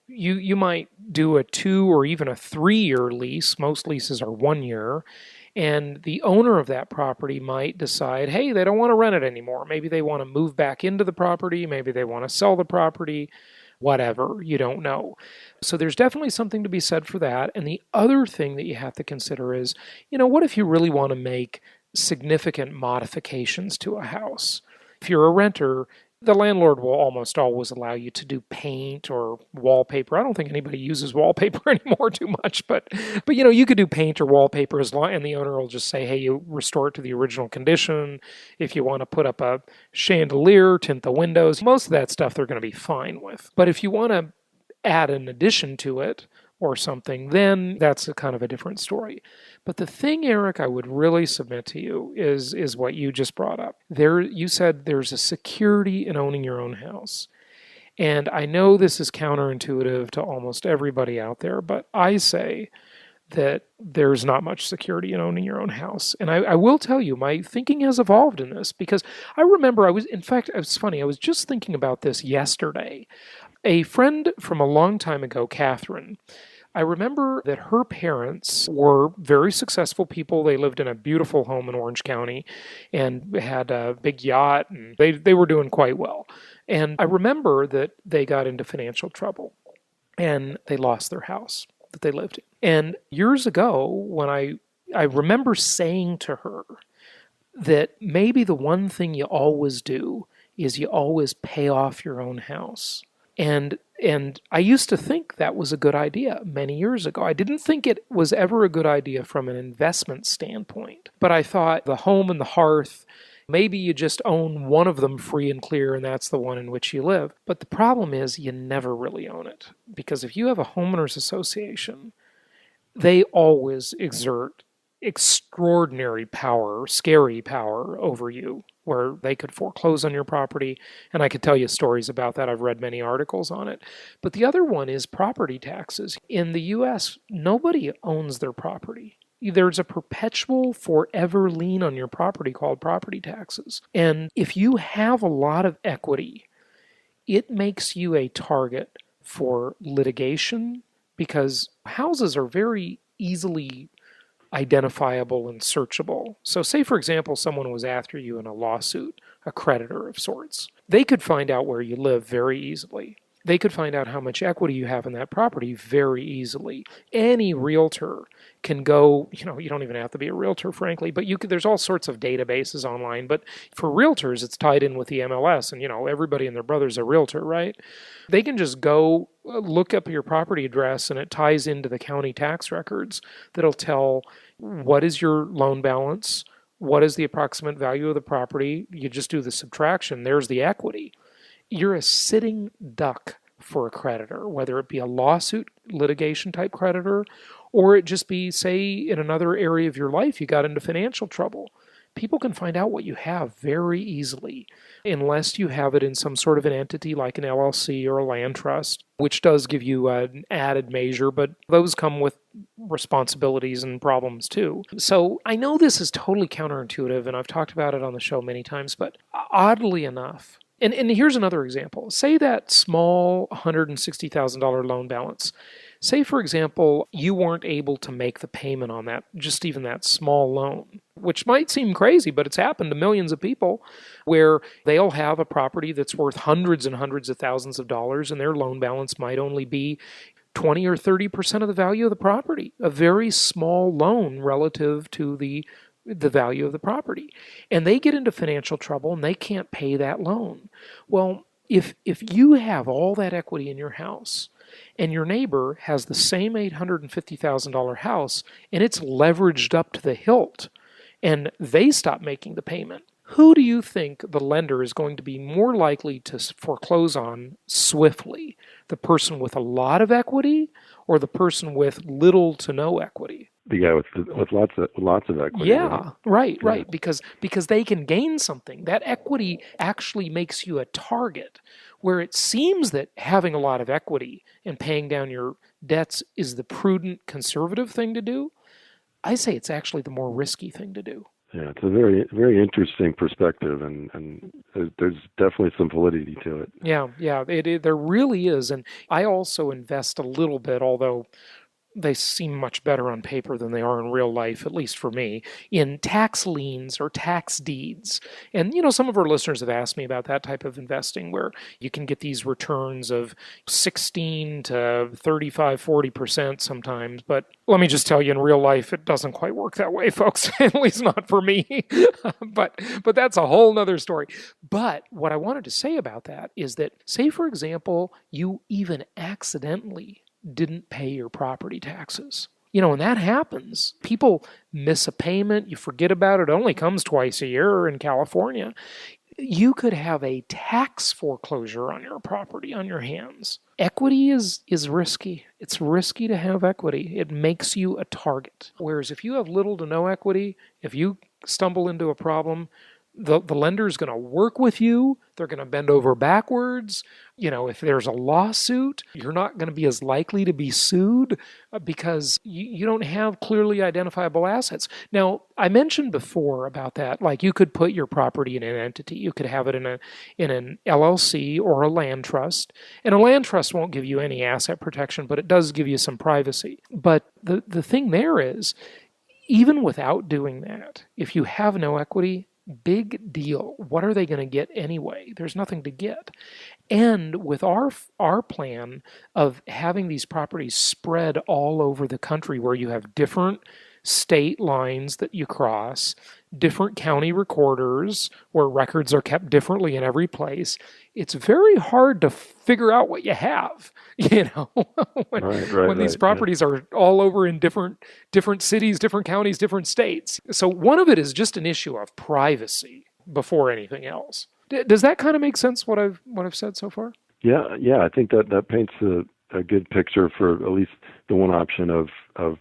you might do a 2 or even a 3-year lease. Most leases are 1 year. And the owner of that property might decide, hey, they don't want to rent it anymore. Maybe they want to move back into the property. Maybe they want to sell the property. Whatever, you don't know. So there's definitely something to be said for that. And the other thing that you have to consider is, what if you really want to make significant modifications to a house? If you're a renter, the landlord will almost always allow you to do paint or wallpaper. I don't think anybody uses wallpaper anymore too much, but you could do paint or wallpaper and the owner will just say, hey, you restore it to the original condition. If you want to put up a chandelier, tint the windows, most of that stuff they're going to be fine with. But if you want to add an addition to it or something, then that's a kind of a different story. But the thing, Eric, I would really submit to you is what you just brought up. You said there's a security in owning your own house. And I know this is counterintuitive to almost everybody out there, but I say that there's not much security in owning your own house. And I will tell you, my thinking has evolved in this because I remember it's funny, I was just thinking about this yesterday. A friend from a long time ago, Catherine, I remember that her parents were very successful people. They lived in a beautiful home in Orange County and had a big yacht, and they were doing quite well. And I remember that they got into financial trouble and they lost their house that they lived in. And years ago, when I remember saying to her that maybe the one thing you always do is you always pay off your own house. And I used to think that was a good idea many years ago. I didn't think it was ever a good idea from an investment standpoint. But I thought the home and the hearth, maybe you just own one of them free and clear, and that's the one in which you live. But the problem is you never really own it. Because if you have a homeowners association, they always exert extraordinary power, scary power over you, where they could foreclose on your property. And I could tell you stories about that. I've read many articles on it. But the other one is property taxes. In the U.S., nobody owns their property. There's a perpetual, forever lien on your property called property taxes. And if you have a lot of equity, it makes you a target for litigation because houses are very easily identifiable and searchable. So say, for example, someone was after you in a lawsuit, a creditor of sorts. They could find out where you live very easily. They could find out how much equity you have in that property very easily. Any realtor can go, you don't even have to be a realtor, frankly, but there's all sorts of databases online. But for realtors, it's tied in with the MLS, and, everybody and their brother's a realtor, right? They can just go look up your property address, and it ties into the county tax records that'll tell what is your loan balance, what is the approximate value of the property. You just do the subtraction. There's the equity. You're a sitting duck for a creditor, whether it be a lawsuit, litigation type creditor, or it just be, say, in another area of your life, you got into financial trouble. People can find out what you have very easily, unless you have it in some sort of an entity like an LLC or a land trust, which does give you an added measure, but those come with responsibilities and problems too. So I know this is totally counterintuitive, and I've talked about it on the show many times, but oddly enough, and here's another example. Say that small $160,000 loan balance. Say, for example, you weren't able to make the payment on that, just even that small loan, which might seem crazy, but it's happened to millions of people where they'll have a property that's worth hundreds and hundreds of thousands of dollars, and their loan balance might only be 20 or 30% of the value of the property, a very small loan relative to the value of the property. And they get into financial trouble and they can't pay that loan. Well, if you have all that equity in your house and your neighbor has the same $850,000 house and it's leveraged up to the hilt and they stop making the payment, who do you think the lender is going to be more likely to foreclose on swiftly? The person with a lot of equity or the person with little to no equity? The guy with lots of equity. Yeah, right. Because they can gain something. That equity actually makes you a target, where it seems that having a lot of equity and paying down your debts is the prudent, conservative thing to do. I say it's actually the more risky thing to do. Yeah, it's a very, very interesting perspective, and there's definitely some validity to it. Yeah, there really is. And I also invest a little bit, although they seem much better on paper than they are in real life, at least for me, in tax liens or tax deeds. And, some of our listeners have asked me about that type of investing where you can get these returns of 16 to 35, 40% sometimes. But let me just tell you, in real life, it doesn't quite work that way, folks, at least not for me. But that's a whole nother story. But what I wanted to say about that is that, say, for example, you even accidentally didn't pay your property taxes. When that happens, people miss a payment, you forget about it, it only comes twice a year in California. You could have a tax foreclosure on your property on your hands. Equity is risky. It's risky to have equity. It makes you a target. Whereas if you have little to no equity, if you stumble into a problem, the lender is going to work with you. They're going to bend over backwards. If there's a lawsuit, you're not going to be as likely to be sued because you don't have clearly identifiable assets. Now, I mentioned before about that, like you could put your property in an entity. You could have it in an LLC or a land trust. And a land trust won't give you any asset protection, but it does give you some privacy. But the thing there is, even without doing that, if you have no equity, big deal. What are they going to get anyway? There's nothing to get. And with our plan of having these properties spread all over the country where you have different state lines that you cross, different county recorders where records are kept differently in every place, it's very hard to figure out what you have, when these properties are all over in different cities, different counties, different states. So one of it is just an issue of privacy before anything else. Does that kind of make sense, what I've said so far? Yeah, I think that paints a good picture for at least the one option of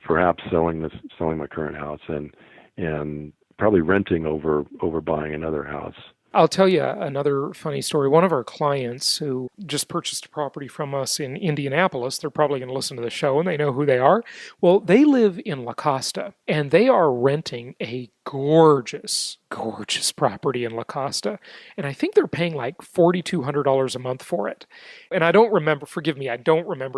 perhaps selling my current house and probably renting over buying another house. I'll tell you another funny story. One of our clients who just purchased a property from us in Indianapolis, they're probably going to listen to the show and they know who they are. Well, they live in La Costa and they are renting a gorgeous property in La Costa. And I think they're paying like $4,200 a month for it. And I don't remember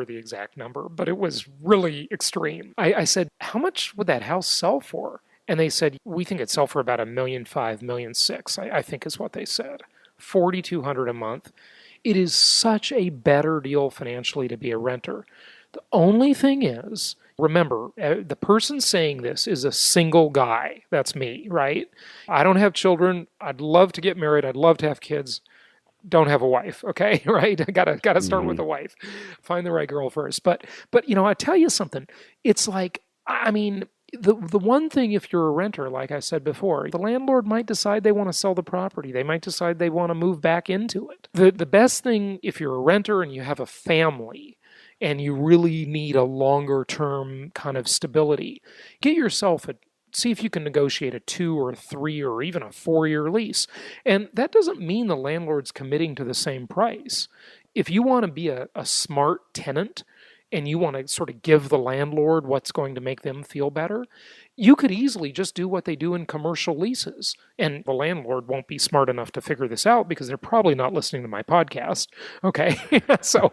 the exact number, but it was really extreme. I said, how much would that house sell for? And they said, we think it'd sell for about $1.5 million, $1.6 million, I think is what they said. $4,200 a month. It is such a better deal financially to be a renter. The only thing is, remember, the person saying this is a single guy. That's me, right? I don't have children. I'd love to get married. I'd love to have kids. Don't have a wife, okay? Right? I gotta start with a wife. Find the right girl first. But I tell you something. It's like, the one thing, if you're a renter, like I said before, the landlord might decide they want to sell the property. They might decide they want to move back into it. The best thing, if you're a renter and you have a family and you really need a longer term kind of stability, get yourself see if you can negotiate a 2 or 3 or even a 4-year lease. And that doesn't mean the landlord's committing to the same price. If you want to be a smart tenant, and you want to sort of give the landlord what's going to make them feel better, you could easily just do what they do in commercial leases. And the landlord won't be smart enough to figure this out because they're probably not listening to my podcast. Okay. So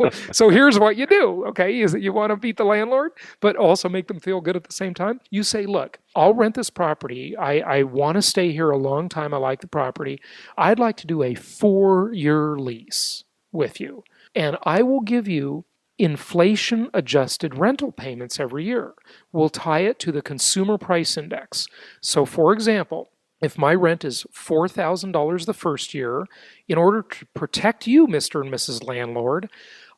here's what you do. Okay. Is that you want to beat the landlord, but also make them feel good at the same time. You say, look, I'll rent this property. I want to stay here a long time. I like the property. I'd like to do a 4-year lease with you. And I will give you inflation-adjusted rental payments every year. We'll tie it to the consumer price index. So, for example, if my rent is $4,000 the first year, in order to protect you, Mr. and Mrs. Landlord,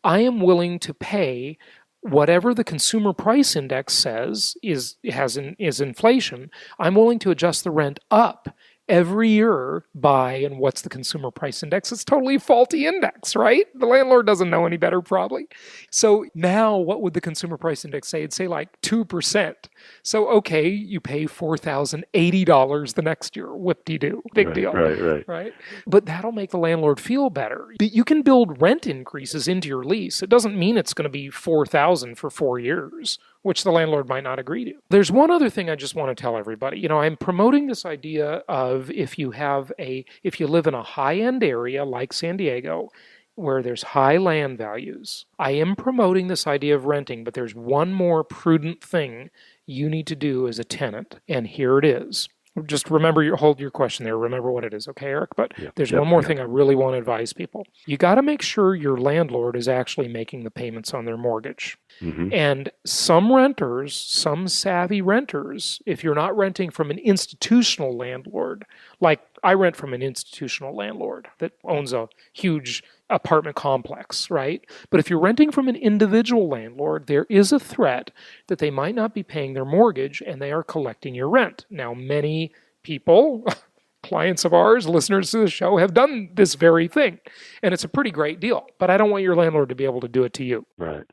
I am willing to pay whatever the consumer price index says is inflation. I'm willing to adjust the rent up every year by, and what's the consumer price index? It's totally faulty index, right? The landlord doesn't know any better, probably. So now what would the consumer price index say? It'd say like 2%. So, okay, you pay $4,080 the next year. Whoop-de-doo. Big deal. Right? But that'll make the landlord feel better. But you can build rent increases into your lease. It doesn't mean it's going to be $4,000 for 4 years, which the landlord might not agree to. There's one other thing I just want to tell everybody. I'm promoting this idea of if you live in a high-end area like San Diego, where there's high land values, I am promoting this idea of renting, but there's one more prudent thing you need to do as a tenant, and here it is. Just remember, hold your question there. Remember what it is, okay, Eric? But there's one more thing I really want to advise people. You got to make sure your landlord is actually making the payments on their mortgage. And some renters, some savvy renters, if you're not renting from an institutional landlord, like I rent from an institutional landlord that owns a huge apartment complex, right? But if you're renting from an individual landlord, there is a threat that they might not be paying their mortgage and they are collecting your rent. Now, many people, clients of ours, listeners to the show, have done this very thing. And it's a pretty great deal. But I don't want your landlord to be able to do it to you.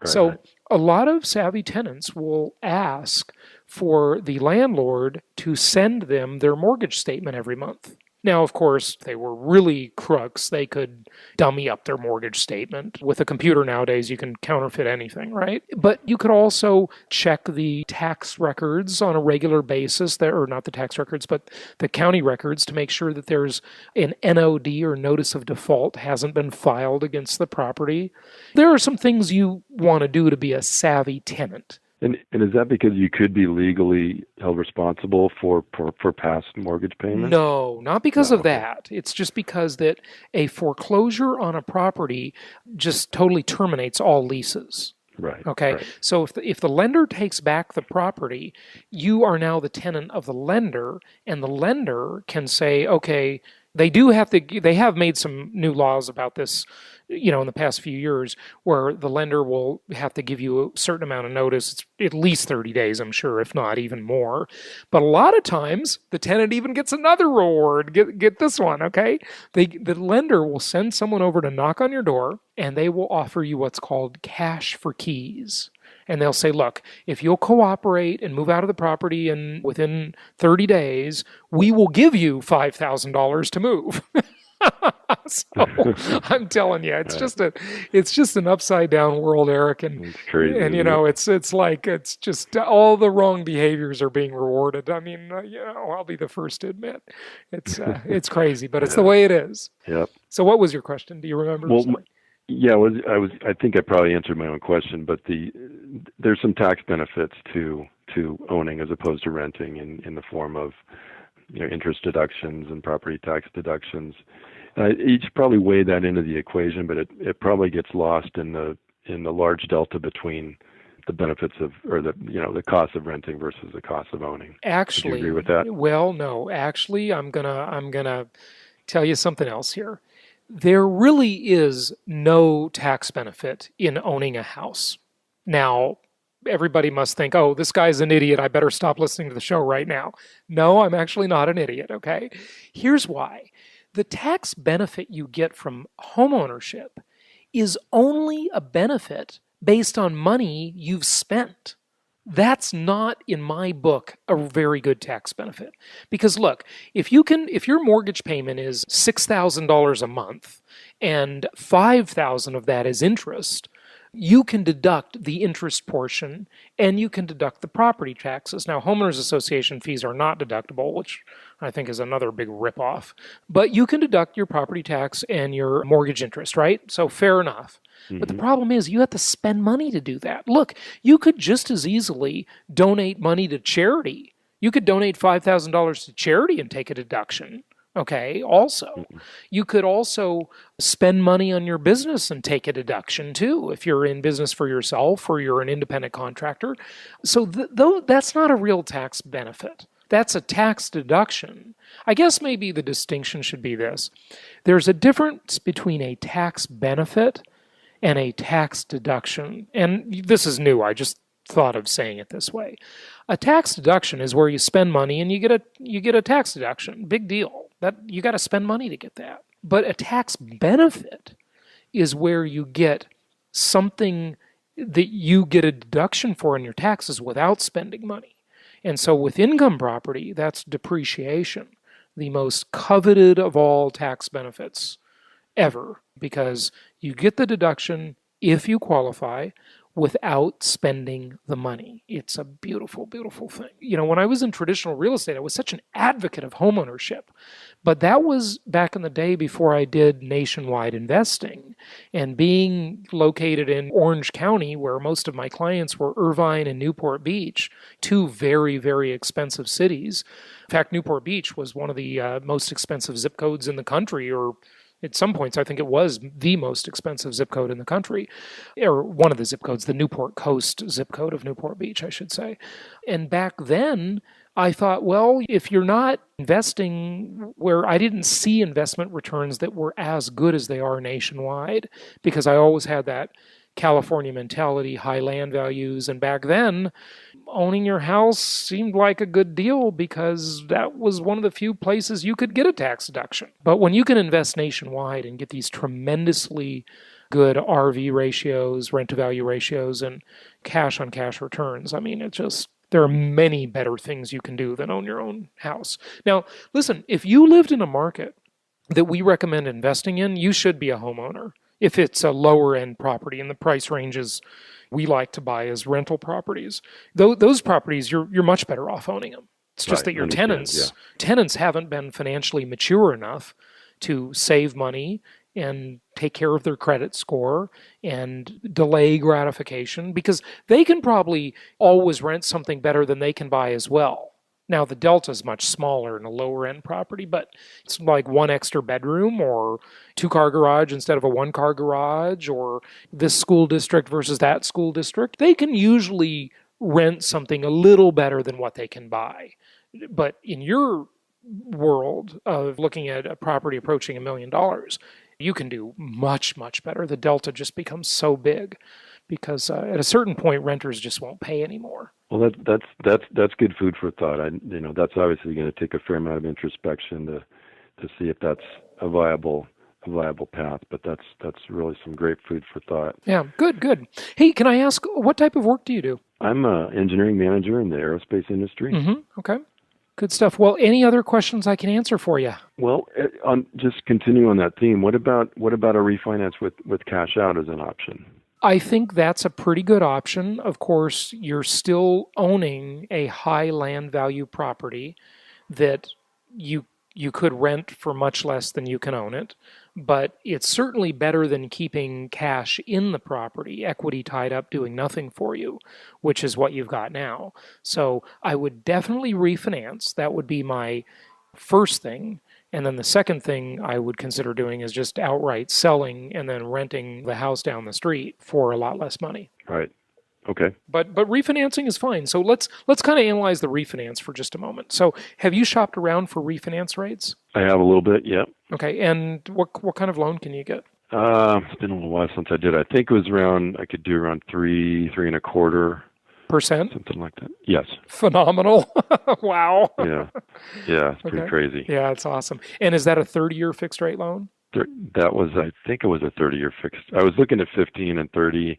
So a lot of savvy tenants will ask for the landlord to send them their mortgage statement every month. Now, of course, if they were really crooks, they could dummy up their mortgage statement. With a computer nowadays, you can counterfeit anything, right? But you could also check the tax records on a regular basis, or not the tax records, but the county records to make sure that there's an NOD or notice of default hasn't been filed against the property. There are some things you want to do to be a savvy tenant. And is that because you could be legally held responsible for past mortgage payments? No, not because of that. It's just because that a foreclosure on a property just totally terminates all leases. Right. Okay. Right. So if the lender takes back the property, you are now the tenant of the lender, and the lender can say, okay, they have made some new laws about this, in the past few years, where the lender will have to give you a certain amount of notice. It's at least 30 days, I'm sure, if not even more. But a lot of times, the tenant even gets another reward. Get this one, okay? The lender will send someone over to knock on your door, and they will offer you what's called cash for keys. And they'll say, look, if you'll cooperate and move out of the property and within 30 days, we will give you $5,000 to move. So I'm telling you, it's just an upside down world, Eric. And it's crazy. And it's just all the wrong behaviors are being rewarded. I mean, I'll be the first to admit it's crazy, but it's the way it is. Yep. So what was your question? Do you remember? Well, I think I probably answered my own question, but there's some tax benefits to owning as opposed to renting in the form of interest deductions and property tax deductions. You should probably weigh that into the equation, but it probably gets lost in the large delta between the benefits of, or the cost of renting versus the cost of owning. Actually, would you agree with that? Well, no. Actually, I'm gonna tell you something else here. There really is no tax benefit in owning a house. Now, everybody must think, oh, this guy's an idiot. I better stop listening to the show right now. No, I'm actually not an idiot, okay? Here's why. The tax benefit you get from homeownership is only a benefit based on money you've spent. That's not, in my book, a very good tax benefit. Because look, if your mortgage payment is $6,000 a month and $5,000 of that is interest, you can deduct the interest portion and you can deduct the property taxes. Now, homeowners association fees are not deductible, which I think is another big ripoff. But you can deduct your property tax and your mortgage interest, right? So fair enough. But the problem is you have to spend money to do that. Look, you could just as easily donate money to charity. You could donate $5,000 to charity and take a deduction. Okay, also, you could also spend money on your business and take a deduction too, if you're in business for yourself or you're an independent contractor. So that's not a real tax benefit. That's a tax deduction. I guess maybe the distinction should be this. There's a difference between a tax benefit and a tax deduction. And this is new. I just thought of saying it this way. A tax deduction is where you spend money and you get a tax deduction. Big deal. That you got to spend money to get that. But a tax benefit is where you get something that you get a deduction for in your taxes without spending money. And so with income property, that's depreciation, the most coveted of all tax benefits ever, because you get the deduction if you qualify without spending the money. It's a beautiful, beautiful thing. When I was in traditional real estate, I was such an advocate of homeownership. But that was back in the day before I did nationwide investing. And being located in Orange County, where most of my clients were Irvine and Newport Beach, two very, very expensive cities. In fact, Newport Beach was one of the most expensive zip codes in the country, or at some points, I think it was the most expensive zip code in the country, or one of the zip codes, the Newport Coast zip code of Newport Beach, I should say. And back then, I thought, well, if you're not investing where I didn't see investment returns that were as good as they are nationwide, because I always had that California mentality, high land values. And back then, owning your house seemed like a good deal because that was one of the few places you could get a tax deduction. But when you can invest nationwide and get these tremendously good RV ratios, rent-to-value ratios, and cash-on-cash returns, there are many better things you can do than own your own house. Now, listen, if you lived in a market that we recommend investing in, you should be a homeowner. If it's a lower-end property, and the price ranges we like to buy as rental properties, those properties, you're much better off owning them. It's just that your tenants haven't been financially mature enough to save money and take care of their credit score and delay gratification, because they can probably always rent something better than they can buy as well. Now, the delta is much smaller in a lower-end property, but it's like one extra bedroom or two-car garage instead of a one-car garage, or this school district versus that school district. They can usually rent something a little better than what they can buy. But in your world of looking at a property approaching $1 million, you can do much, much better. The delta just becomes so big because at a certain point, renters just won't pay anymore. Well, that's good food for thought. That's obviously going to take a fair amount of introspection to see if that's a viable path. But that's really some great food for thought. Yeah, good. Hey, can I ask, what type of work do you do? I'm an engineering manager in the aerospace industry. Mm-hmm. Okay. Good stuff. Well, any other questions I can answer for you? Well, just continuing on that theme, what about a refinance with cash out as an option? I think that's a pretty good option. Of course, you're still owning a high land value property that you could rent for much less than you can own it, but it's certainly better than keeping cash in the property, equity tied up doing nothing for you, which is what you've got now. So I would definitely refinance. That would be my first thing. And then the second thing I would consider doing is just outright selling and then renting the house down the street for a lot less money. Right. Okay. But refinancing is fine. So let's kind of analyze the refinance for just a moment. So have you shopped around for refinance rates? I have a little bit, yeah. Okay. And what kind of loan can you get? It's been a little while since I did. I think it was I could do around 3.25%. Something like that. Yes. Phenomenal. Wow. Yeah. It's pretty crazy. Yeah, it's awesome. And is that a 30-year fixed rate loan? I think it was a 30-year fixed. I was looking at 15 and 30,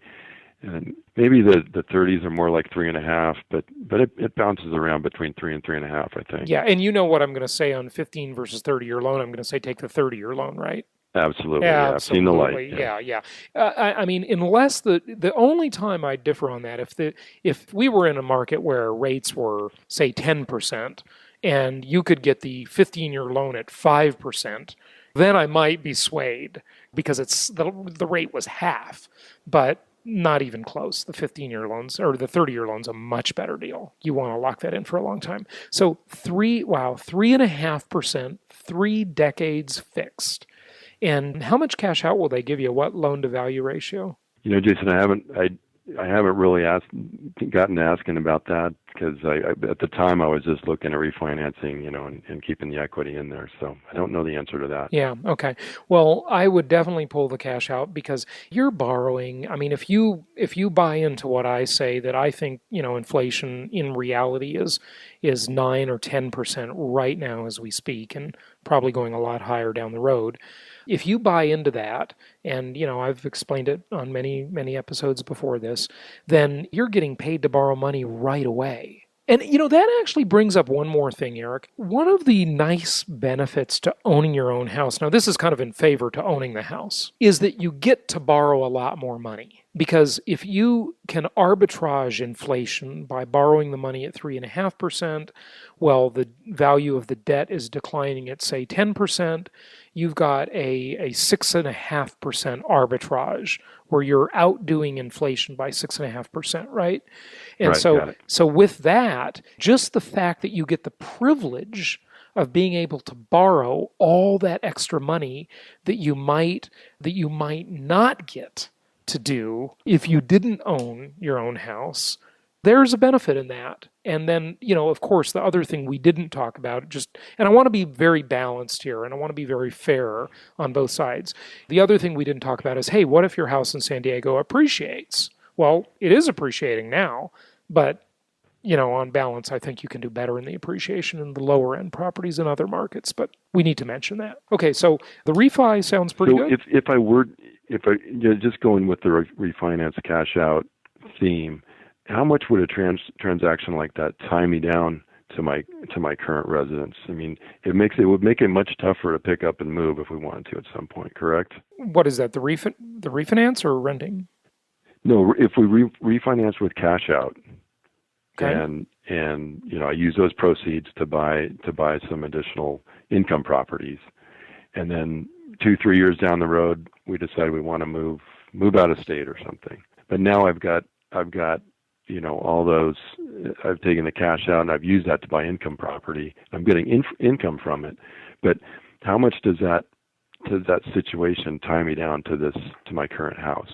and maybe the 30s are more like 3.5, but it bounces around between 3 and 3.5, I think. Yeah, and you know what I'm going to say on 15 versus 30-year loan. I'm going to say take the 30-year loan, right? Absolutely. Yeah. I've seen the light. Yeah. I mean, unless the only time I differ on that, if we were in a market where rates were, say, 10%, and you could get the 15-year loan at 5%, then I might be swayed because the rate was half, but not even close. The 15-year loans or the 30-year loans a much better deal. You want to lock that in for a long time. So 3.5%, 3 decades fixed. And how much cash out will they give you? What loan to value ratio? Jason, I haven't really gotten to asking about that because at the time I was just looking at refinancing, and keeping the equity in there. So I don't know the answer to that. Yeah. Okay. Well, I would definitely pull the cash out because you're borrowing. I mean, if you buy into what I say that I think, inflation in reality is 9 or 10% right now as we speak, and probably going a lot higher down the road. If you buy into that, and I've explained it on many, many episodes before this, then you're getting paid to borrow money right away. And, that actually brings up one more thing, Eric. One of the nice benefits to owning your own house, now this is kind of in favor to owning the house, is that you get to borrow a lot more money. Because if you can arbitrage inflation by borrowing the money at 3.5%, while the value of the debt is declining at, say, 10%, you've got a 6.5% arbitrage where you're outdoing inflation by 6.5%, right? And right, so with that, just the fact that you get the privilege of being able to borrow all that extra money that you might not get to do if you didn't own your own house, there's a benefit in that. And then, of course, the other thing we didn't talk about, and I want to be very balanced here, and I want to be very fair on both sides. The other thing we didn't talk about is, hey, what if your house in San Diego appreciates? Well, it is appreciating now, but, on balance, I think you can do better in the appreciation in the lower end properties in other markets, but we need to mention that. Okay, so the refi sounds pretty good. If I just going with the refinance cash out theme, how much would a transaction like that tie me down to my current residence? I mean, it would make it much tougher to pick up and move if we wanted to at some point, correct? What is that, the refinance or renting? No, if we refinance with cash out, okay, and I use those proceeds to buy some additional income properties, and then 2-3 years down the road we decide we want to move out of state or something. But now I've got all those. I've taken the cash out and I've used that to buy income property. I'm getting income from it. But how much does that situation tie me down to my current house,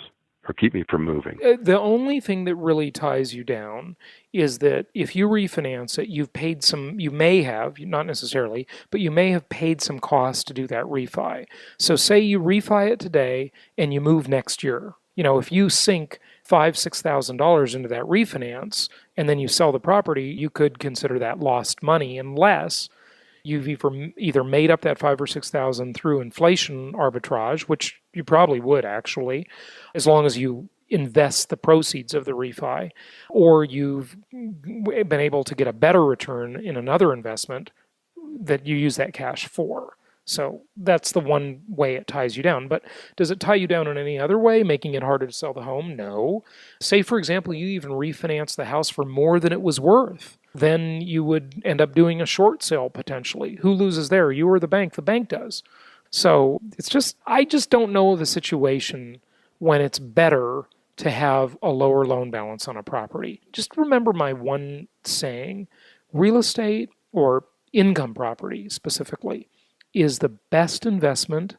or keep me from moving? The only thing that really ties you down is that if you refinance it, you may have, not necessarily, but you may have paid some costs to do that refi. So say you refi it today and you move next year. If you sink $5,000-$6,000 into that refinance and then you sell the property, you could consider that lost money unless you've either made up that $5,000 or $6,000 through inflation arbitrage, which you probably would actually, as long as you invest the proceeds of the refi, or you've been able to get a better return in another investment that you use that cash for. So that's the one way it ties you down. But does it tie you down in any other way, making it harder to sell the home? No. Say, for example, you even refinance the house for more than it was worth. Then you would end up doing a short sale potentially. Who loses there? You or the bank? The bank does. So I just don't know of a situation when it's better to have a lower loan balance on a property. Just remember my one saying, real estate or income property specifically is the best investment,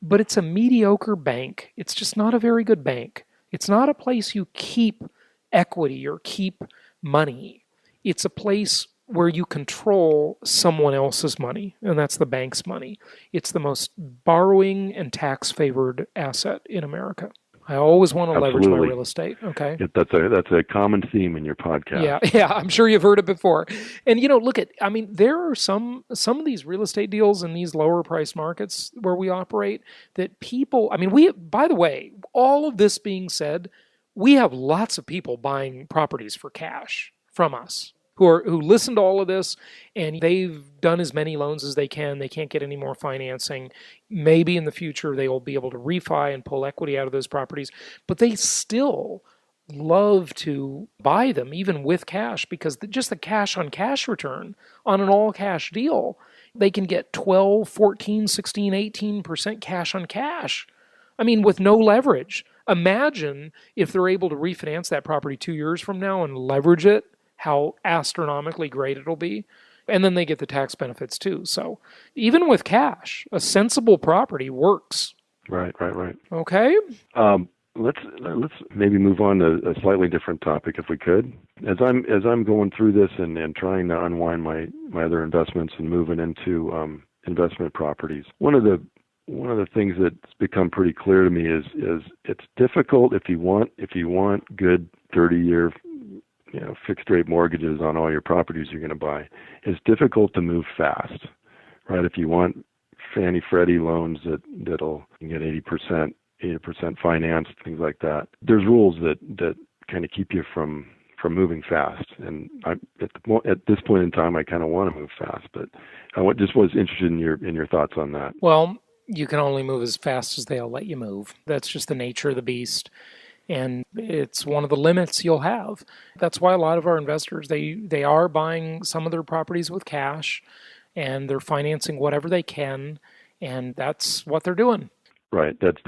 but it's a mediocre bank. It's just not a very good bank. It's not a place you keep equity or keep money. It's a place where you control someone else's money, and that's the bank's money. It's the most borrowing and tax-favored asset in America. I always want to leverage my real estate. Okay, that's a common theme in your podcast. Yeah, I'm sure you've heard it before. And there are some of these real estate deals in these lower price markets where we operate that people. By the way, all of this being said, we have lots of people buying properties for cash from us who listen to all of this, and they've done as many loans as they can. They can't get any more financing. Maybe in the future they will be able to refi and pull equity out of those properties, but they still love to buy them even with cash, because just the cash on cash return on an all cash deal, they can get 12, 14, 16, 18% cash on cash. With no leverage. Imagine if they're able to refinance that property 2 years from now and leverage it, how astronomically great it'll be. And then they get the tax benefits too. So even with cash, a sensible property works. Right. Okay. Let's maybe move on to a slightly different topic if we could. As I'm going through this and trying to unwind my other investments and moving into investment properties, one of the things that's become pretty clear to me is it's difficult if you want good 30-year fixed rate mortgages on all your properties you're going to buy. It's difficult to move fast, right? If you want Fannie Freddie loans that'll get 80% financed, things like that. There's rules that kind of keep you from from moving fast. And at this point in time, I kind of want to move fast, but I just was interested in your thoughts on that. Well, you can only move as fast as they'll let you move. That's just the nature of the beast. And it's one of the limits you'll have. That's why a lot of our investors, they are buying some of their properties with cash, and they're financing whatever they can, and that's what they're doing. Right. That's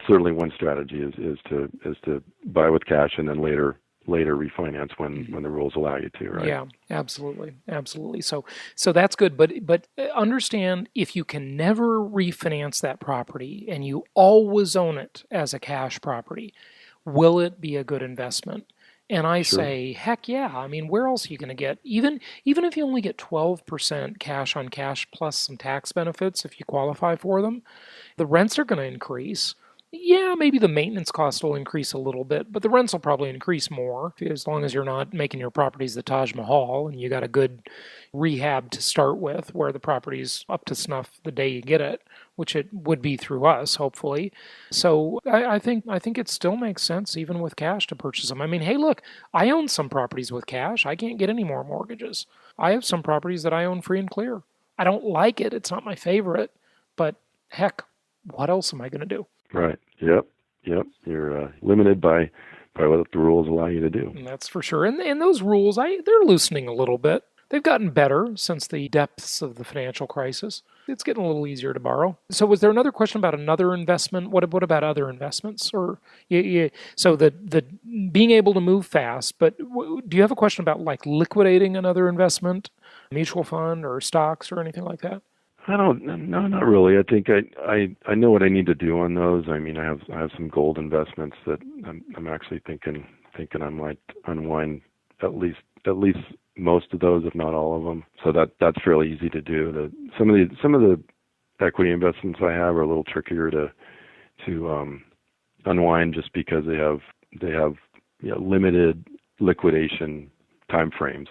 certainly one strategy is to buy with cash and then later refinance when the rules allow you to, right? Yeah, absolutely. So that's good, but understand, if you can never refinance that property and you always own it as a cash property, will it be a good investment? And I say, heck yeah. I mean, where else are you going to get, even if you only get 12% cash on cash plus some tax benefits if you qualify for them, the rents are going to increase. Yeah, maybe the maintenance cost will increase a little bit, but the rents will probably increase more, as long as you're not making your properties the Taj Mahal and you got a good rehab to start with, where the property's up to snuff the day you get it, which it would be through us, hopefully. So I think it still makes sense, even with cash, to purchase them. I mean, hey, look, I own some properties with cash. I can't get any more mortgages. I have some properties that I own free and clear. I don't like it. It's not my favorite, but heck, what else am I going to do? Right. Yep. You're limited by what the rules allow you to do. And that's for sure. And those rules, they're loosening a little bit. They've gotten better since the depths of the financial crisis. It's getting a little easier to borrow. So was there another question about another investment? What about other investments? Or so the being able to move fast, but do you have a question about like liquidating another investment, mutual fund or stocks or anything like that? No, not really. I think I know what I need to do on those. I mean, I have some gold investments that I'm actually thinking I might unwind at least most of those, if not all of them. So that's fairly easy to do. Some of the equity investments I have are a little trickier to unwind, just because they have limited liquidation time frames.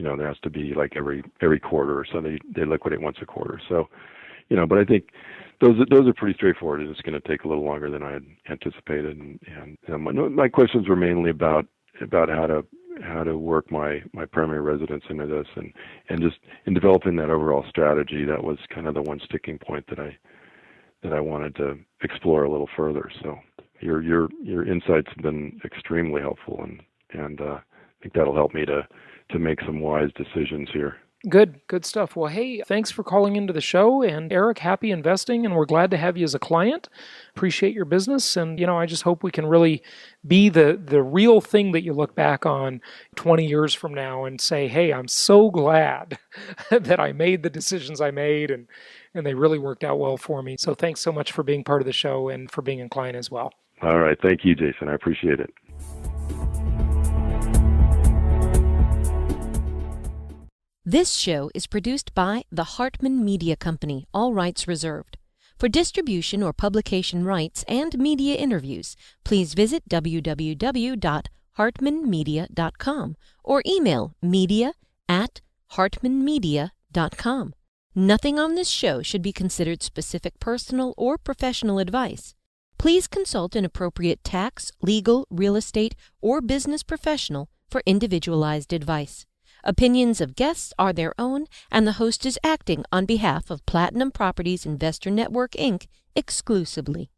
There has to be like every quarter or so. They liquidate once a quarter. So, but I think those are pretty straightforward. It's going to take a little longer than I had anticipated. And my questions were mainly about how to work my primary residence into this, and just in developing that overall strategy. That was kind of the one sticking point that I wanted to explore a little further. So your insights have been extremely helpful, and I think that'll help me to make some wise decisions here. Good stuff. Well, hey, thanks for calling into the show. And Eric, happy investing, and we're glad to have you as a client. Appreciate your business. And, I just hope we can really be the real thing that you look back on 20 years from now and say, hey, I'm so glad that I made the decisions I made, and they really worked out well for me. So thanks so much for being part of the show and for being a client as well. All right. Thank you, Jason. I appreciate it. This show is produced by the Hartman Media Company, all rights reserved. For distribution or publication rights and media interviews, please visit www.hartmanmedia.com or email media@hartmanmedia.com. Nothing on this show should be considered specific personal or professional advice. Please consult an appropriate tax, legal, real estate, or business professional for individualized advice. Opinions of guests are their own, and the host is acting on behalf of Platinum Properties Investor Network, Inc. exclusively.